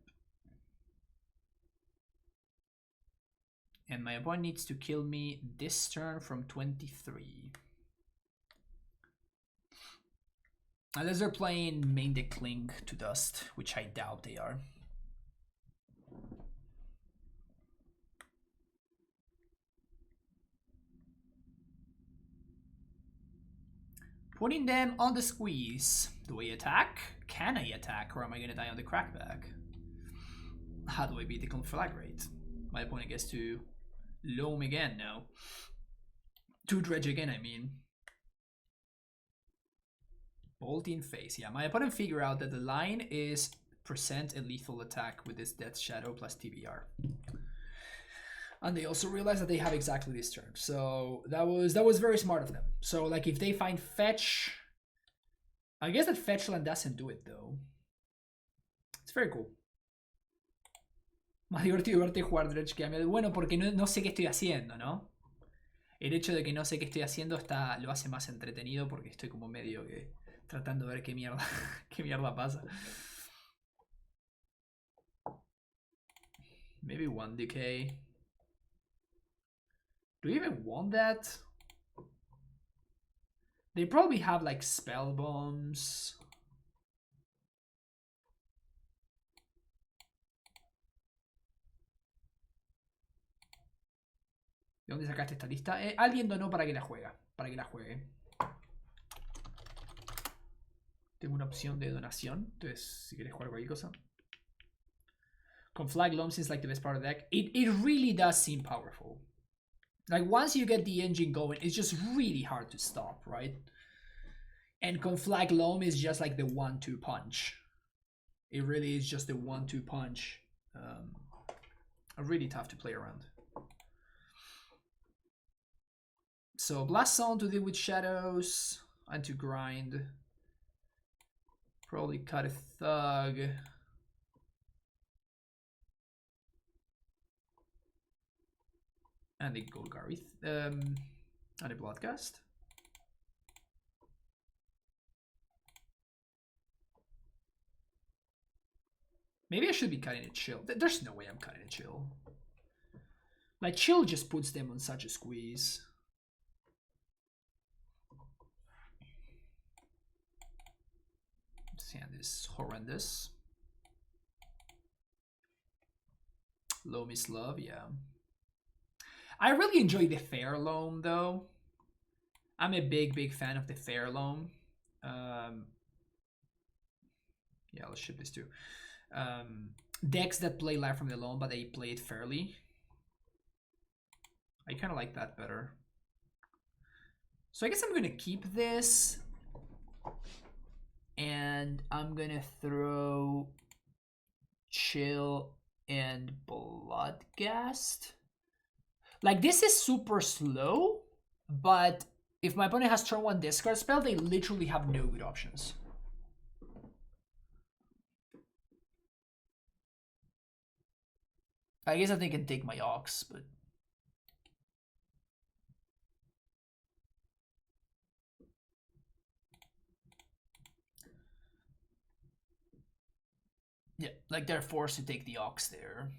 And my opponent needs to kill me this turn from 23. Unless they're playing main deck Cling to Dust, which I doubt they are. Putting them on the squeeze. Do I attack? Can I attack, or am I gonna die on the crackback? How do I beat the Conflagrate? My opponent gets to loam again now. To Dredge again, I mean. Bolt in face. Yeah, my opponent figured out that the line is percent a lethal attack with this Death Shadow plus TBR. And they also realized that they have exactly this turn. So that was very smart of them. So like if they find fetch, I guess that fetch land doesn't do it though. It's very cool. Más divertido verte jugar Dredge que a mí. Bueno, porque no sé qué estoy haciendo, ¿no? El hecho de que no sé qué estoy haciendo lo hace más entretenido porque estoy como medio que tratando de ver qué mierda, qué mierda pasa. Maybe one decay. Do you even want that? They probably have like spell bombs. ¿De dónde sacaste esta lista? Alguien donó para que la juegue. Tengo una opción de donación. Entonces, si quieres jugar cualquier cosa. Con Flag Loam seems like the best part of the deck. It really does seem powerful. Like once you get the engine going, it's just really hard to stop, right? And Conflag Loam is just like the 1-2 punch. It really is just the 1-2 punch. Really tough to play around. So Blast Zone to deal with shadows and to grind. Probably cut a Thug. And a Golgari. And a Bloodcast. Maybe I should be cutting a Chill. There's no way I'm cutting a Chill. Like, Chill just puts them on such a squeeze. This hand is horrendous. Loam is love, yeah. I really enjoy the Fair Loam, though. I'm a big fan of the Fair Loam. Yeah, let's ship this too. Decks that play Life from the Loam, but they play it fairly. I kind of like that better. So I guess I'm going to keep this. And I'm going to throw Chill and Bloodcast. Like, this is super slow, but if my opponent has turn 1 discard spell, they literally have no good options. I guess they can take my Ox, but... yeah, like they're forced to take the Ox there.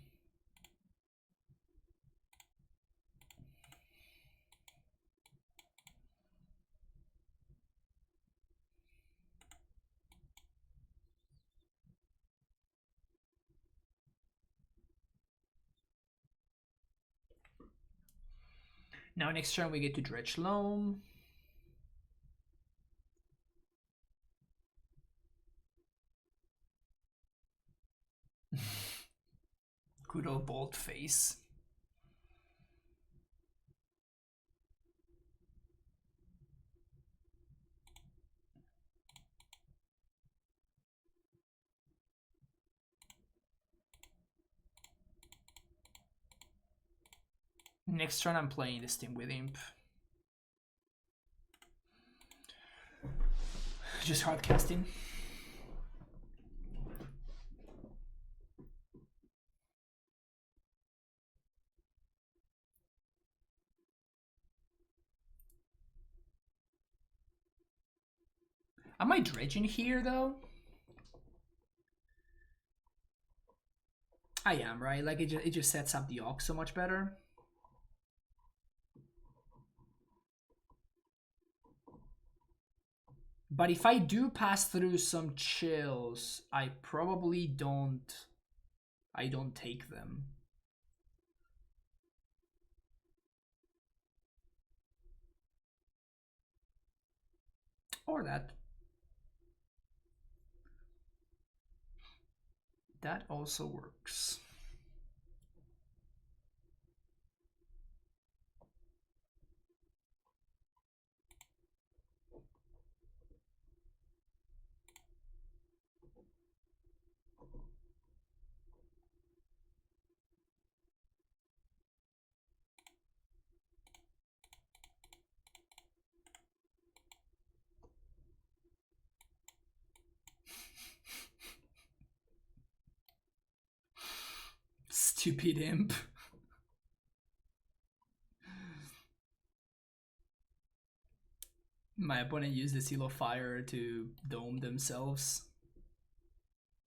Now next turn we get to Dredge Loam. Good old Bolt face. Next turn I'm playing this team with Imp. Just hard casting. Am I dredging here though? I am, right? Like it just sets up the Ox so much better. But if I do pass through some chills, I probably don't take them. Or that. That also works. Stupid imp. My opponent used the Seal of Fire to dome themselves.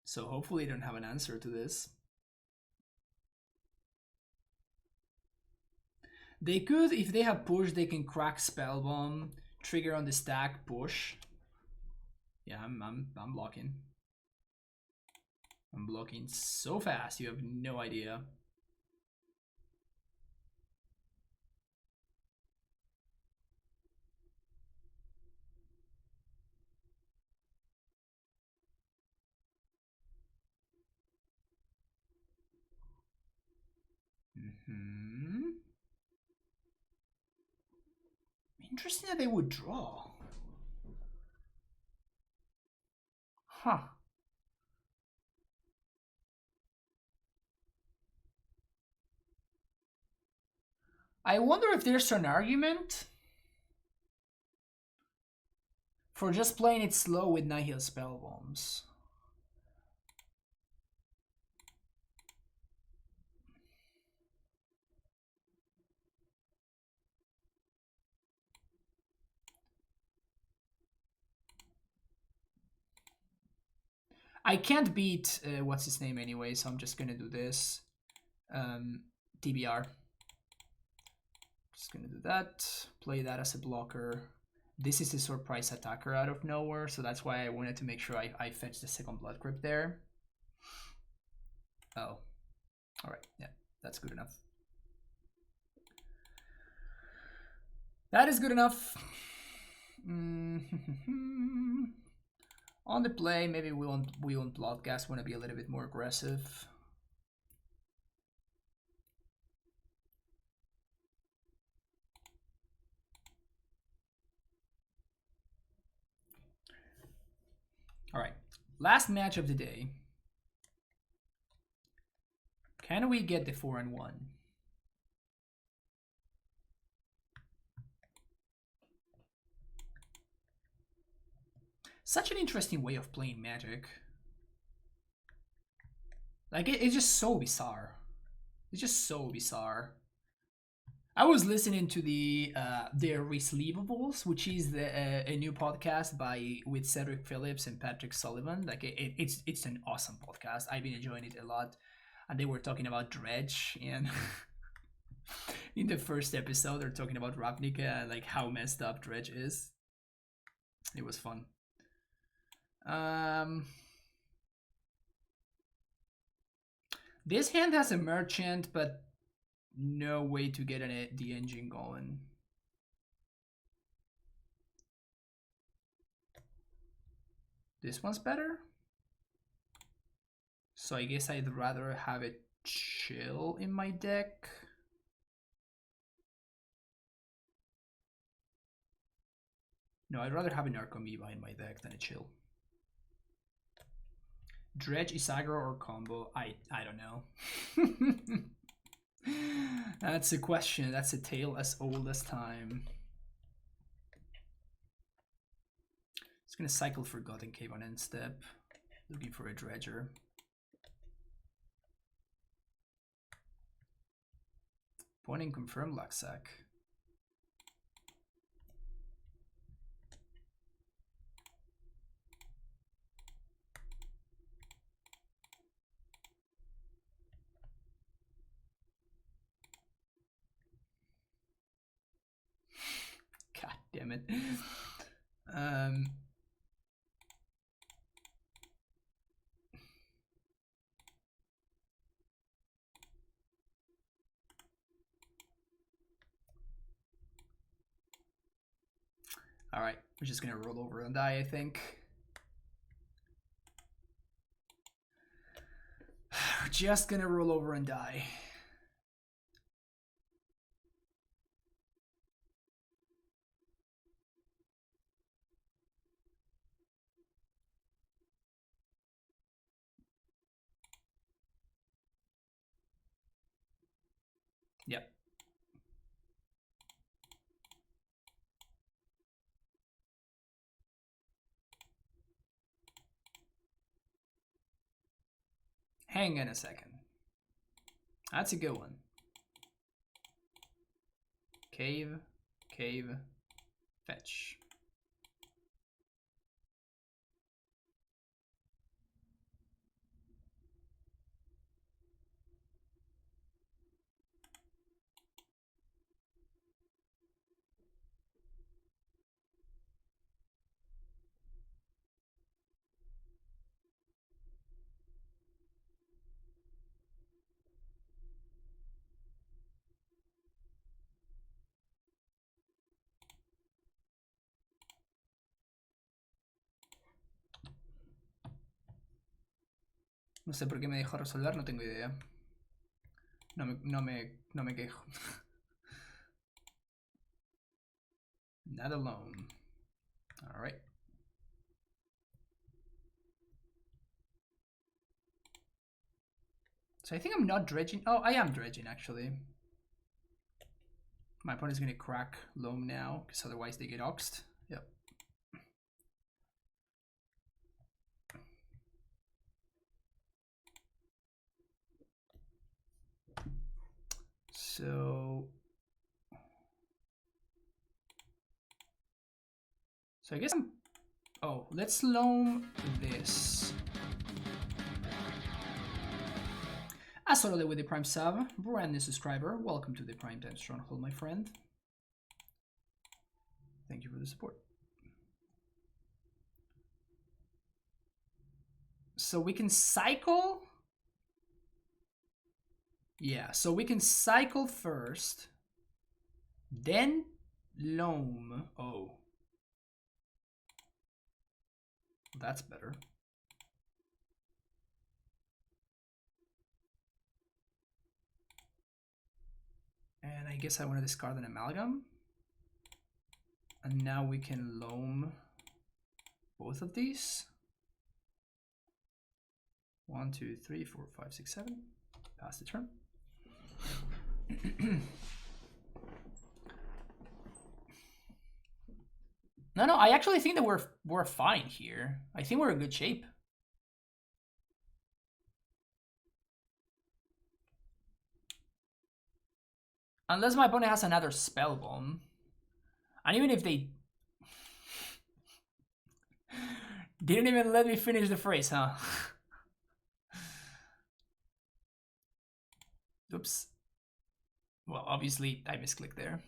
So hopefully they don't have an answer to this. They could, if they have push, they can crack Spellbomb, trigger on the stack, push. Yeah, I'm blocking. I'm blocking so fast, you have no idea. Interesting that they would draw. Huh. I wonder if there's an argument for just playing it slow with Nihil Spellbombs. I can't beat what's his name anyway, so I'm just gonna do this. TBR. Just gonna do that. Play that as a blocker. This is a surprise attacker out of nowhere, so that's why I wanted to make sure I fetch the second Blood Crypt there. Oh. Alright, yeah, that's good enough. That is good enough. On the play, maybe we want Bloodghast, want to be a little bit more aggressive. All right, last match of the day. Can we get the 4-1? Such an interesting way of playing Magic. Like, it's just so bizarre. It's just so bizarre. I was listening to the Receivables, which is a new podcast with Cedric Phillips and Patrick Sullivan. Like it's an awesome podcast. I've been enjoying it a lot, and they were talking about Dredge, and in the first episode they're talking about Ravnica and like how messed up Dredge is. It was fun. This hand has a merchant, but no way to get the engine going. This one's better. So I guess I'd rather have it chill in my deck. No, I'd rather have an Arcomoeba in my deck than a chill. Dredge is aggro or combo? I don't know. That's a question. That's a tale as old as time. It's gonna cycle Forgotten Cave on end step. Looking for a Dredger. Pointing confirm Luxac. damn it. All right, we're just gonna roll over and die, I think. We're just gonna roll over and die. Yep. Hang on a second. That's a good one. Cave, cave, fetch. No sé por qué me dejó resolver, no tengo idea. No me quejo. Not alone. All right. So I think I'm not dredging. Oh, I am dredging actually. My opponent's gonna crack loam now, because otherwise they get oxed. Yep. So I guess I'm. Oh, let's loam this. Assolode with the Prime sub, brand new subscriber. Welcome to the Prime Time Stronghold, my friend. Thank you for the support. So we can cycle. Yeah, so we can cycle first, then loam. Oh, that's better. And I guess I want to discard an amalgam. And now we can loam both of these. 1, 2, 3, 4, 5, 6, 7. Pass the turn. No, I actually think that we're fine here. I think we're in good shape. Unless my opponent has another spell bomb. And even if they didn't even let me finish the phrase, huh? Oops. Well, obviously I misclicked there.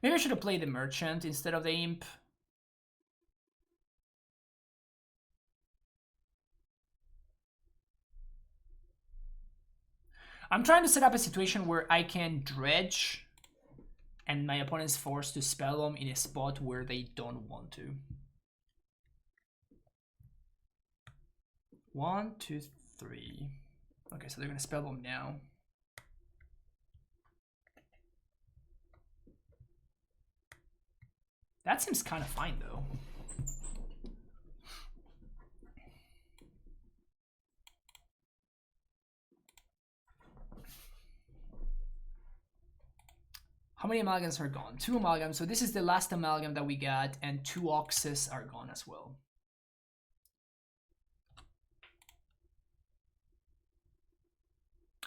Maybe I should have played the merchant instead of the imp. I'm trying to set up a situation where I can dredge and my opponent's forced to spell them in a spot where they don't want to. 1, 2, 3. Okay, so they're gonna spell them now. That seems kind of fine though. How many amalgams are gone? 2 amalgams. So this is the last amalgam that we got, and 2 oxes are gone as well.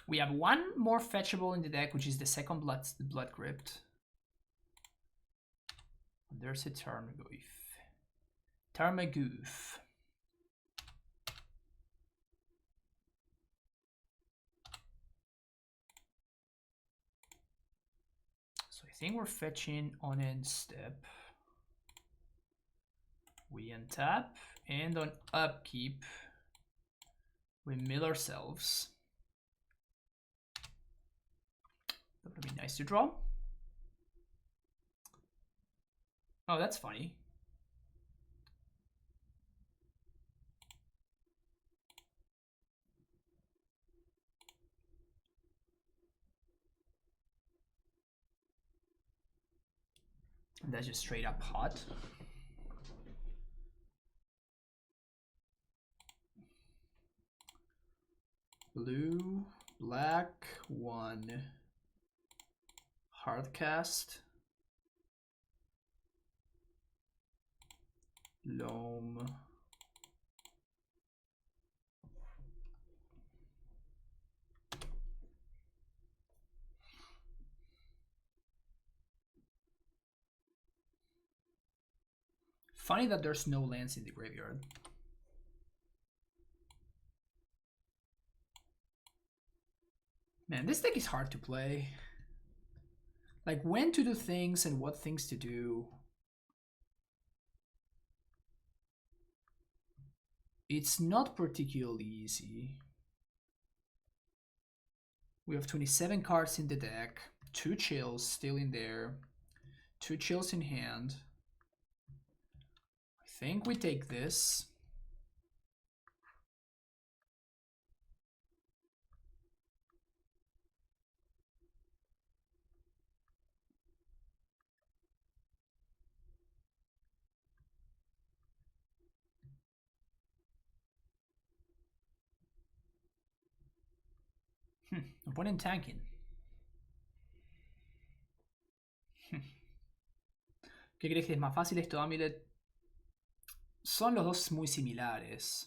We have 1 more fetchable in the deck, which is the second blood crypt. There's a Tarmogoyf. Tarmogoyf. So I think we're fetching on end step. We untap, and on upkeep, we mill ourselves. That would be nice to draw. Oh, that's funny. And that's just straight up hot. Blue, black, 1. Hardcast. Loam. Funny that there's no lands in the graveyard. Man, this deck is hard to play. Like when to do things and what things to do. It's not particularly easy. We have 27 cards in the deck, 2 chills still in there, 2 chills in hand. I think we take this. Opponent tanking. ¿Qué crees que es más fácil esto, AmuLIT? Son los dos muy similares.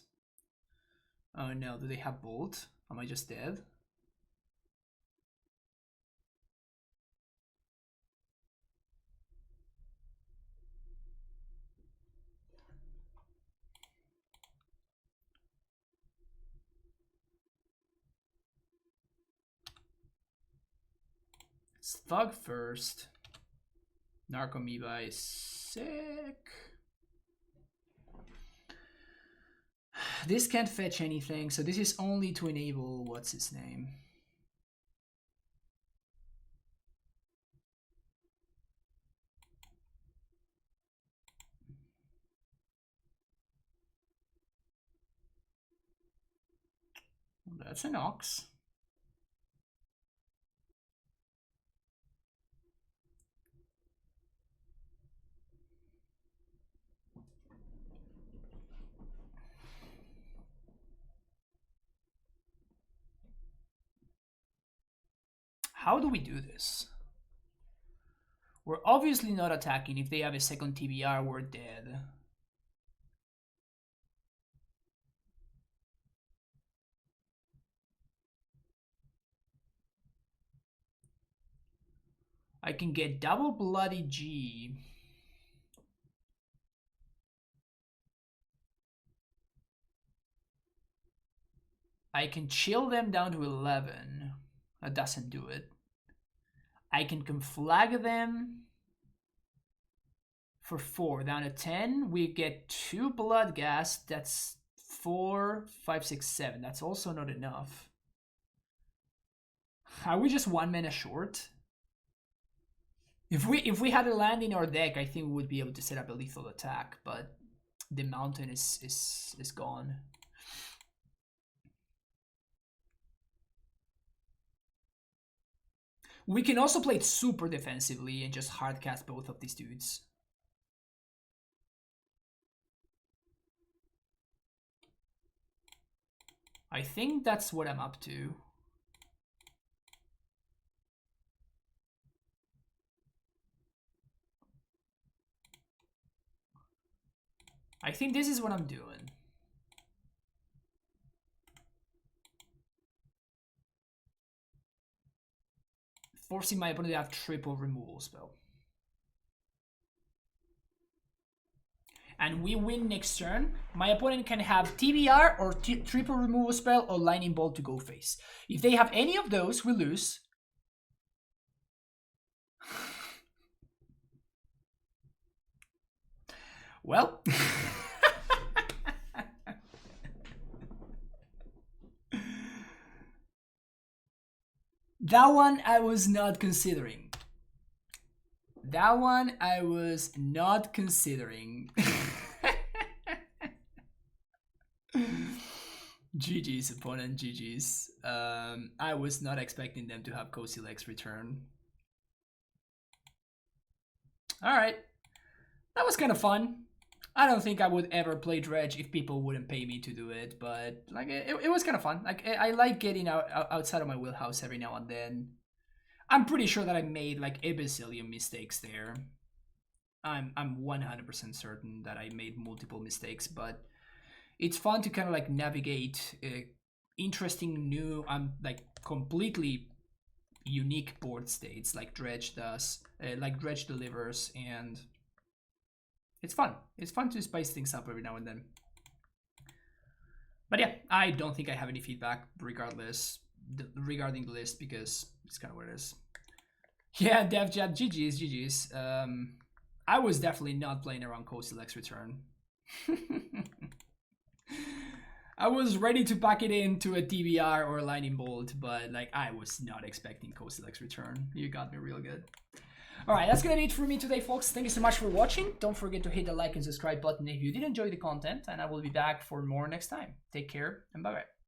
Oh no, do they have bolt? Am I just dead? It's Thug first. Narcomoeba is sick. This can't fetch anything, so this is only to enable what's his name. That's an ox. How do we do this? We're obviously not attacking. If they have a second TBR, we're dead. I can get double bloody G. I can chill them down to 11. That doesn't do it. I can conflag them for 4 down to 10. We get 2 blood gas. That's 4, 5, 6, 7. That's also not enough. Are we just 1 mana short? If we had a land in our deck, I think we would be able to set up a lethal attack, but the mountain is gone. We can also play it super defensively and just hardcast both of these dudes. I think that's what I'm up to. I think this is what I'm doing. Forcing my opponent to have triple removal spell. And we win next turn. My opponent can have TBR or triple removal spell or lightning bolt to go face. If they have any of those, we lose. Well. That one I was not considering. That one I was not considering. GG's opponent, GG's. I was not expecting them to have Cozy Legs return. Alright. That was kind of fun. I don't think I would ever play Dredge if people wouldn't pay me to do it, but like it was kind of fun. Like I like getting outside of my wheelhouse every now and then. I'm pretty sure that I made like a bazillion mistakes there. I'm 100% certain that I made multiple mistakes, but it's fun to kind of like navigate interesting new like completely unique board states like Dredge does, like Dredge delivers, and it's fun. It's fun to spice things up every now and then. But yeah, I don't think I have any feedback regarding the list because it's kind of what it is. Yeah, DevJab, GG's. I was definitely not playing around Cozy Legs return. I was ready to pack it into a TBR or a lightning bolt, but like I was not expecting Cozy Legs return. You got me real good. Alright, that's gonna be it for me today, folks. Thank you so much for watching. Don't forget to hit the like and subscribe button if you did enjoy the content, and I will be back for more next time. Take care, and bye-bye.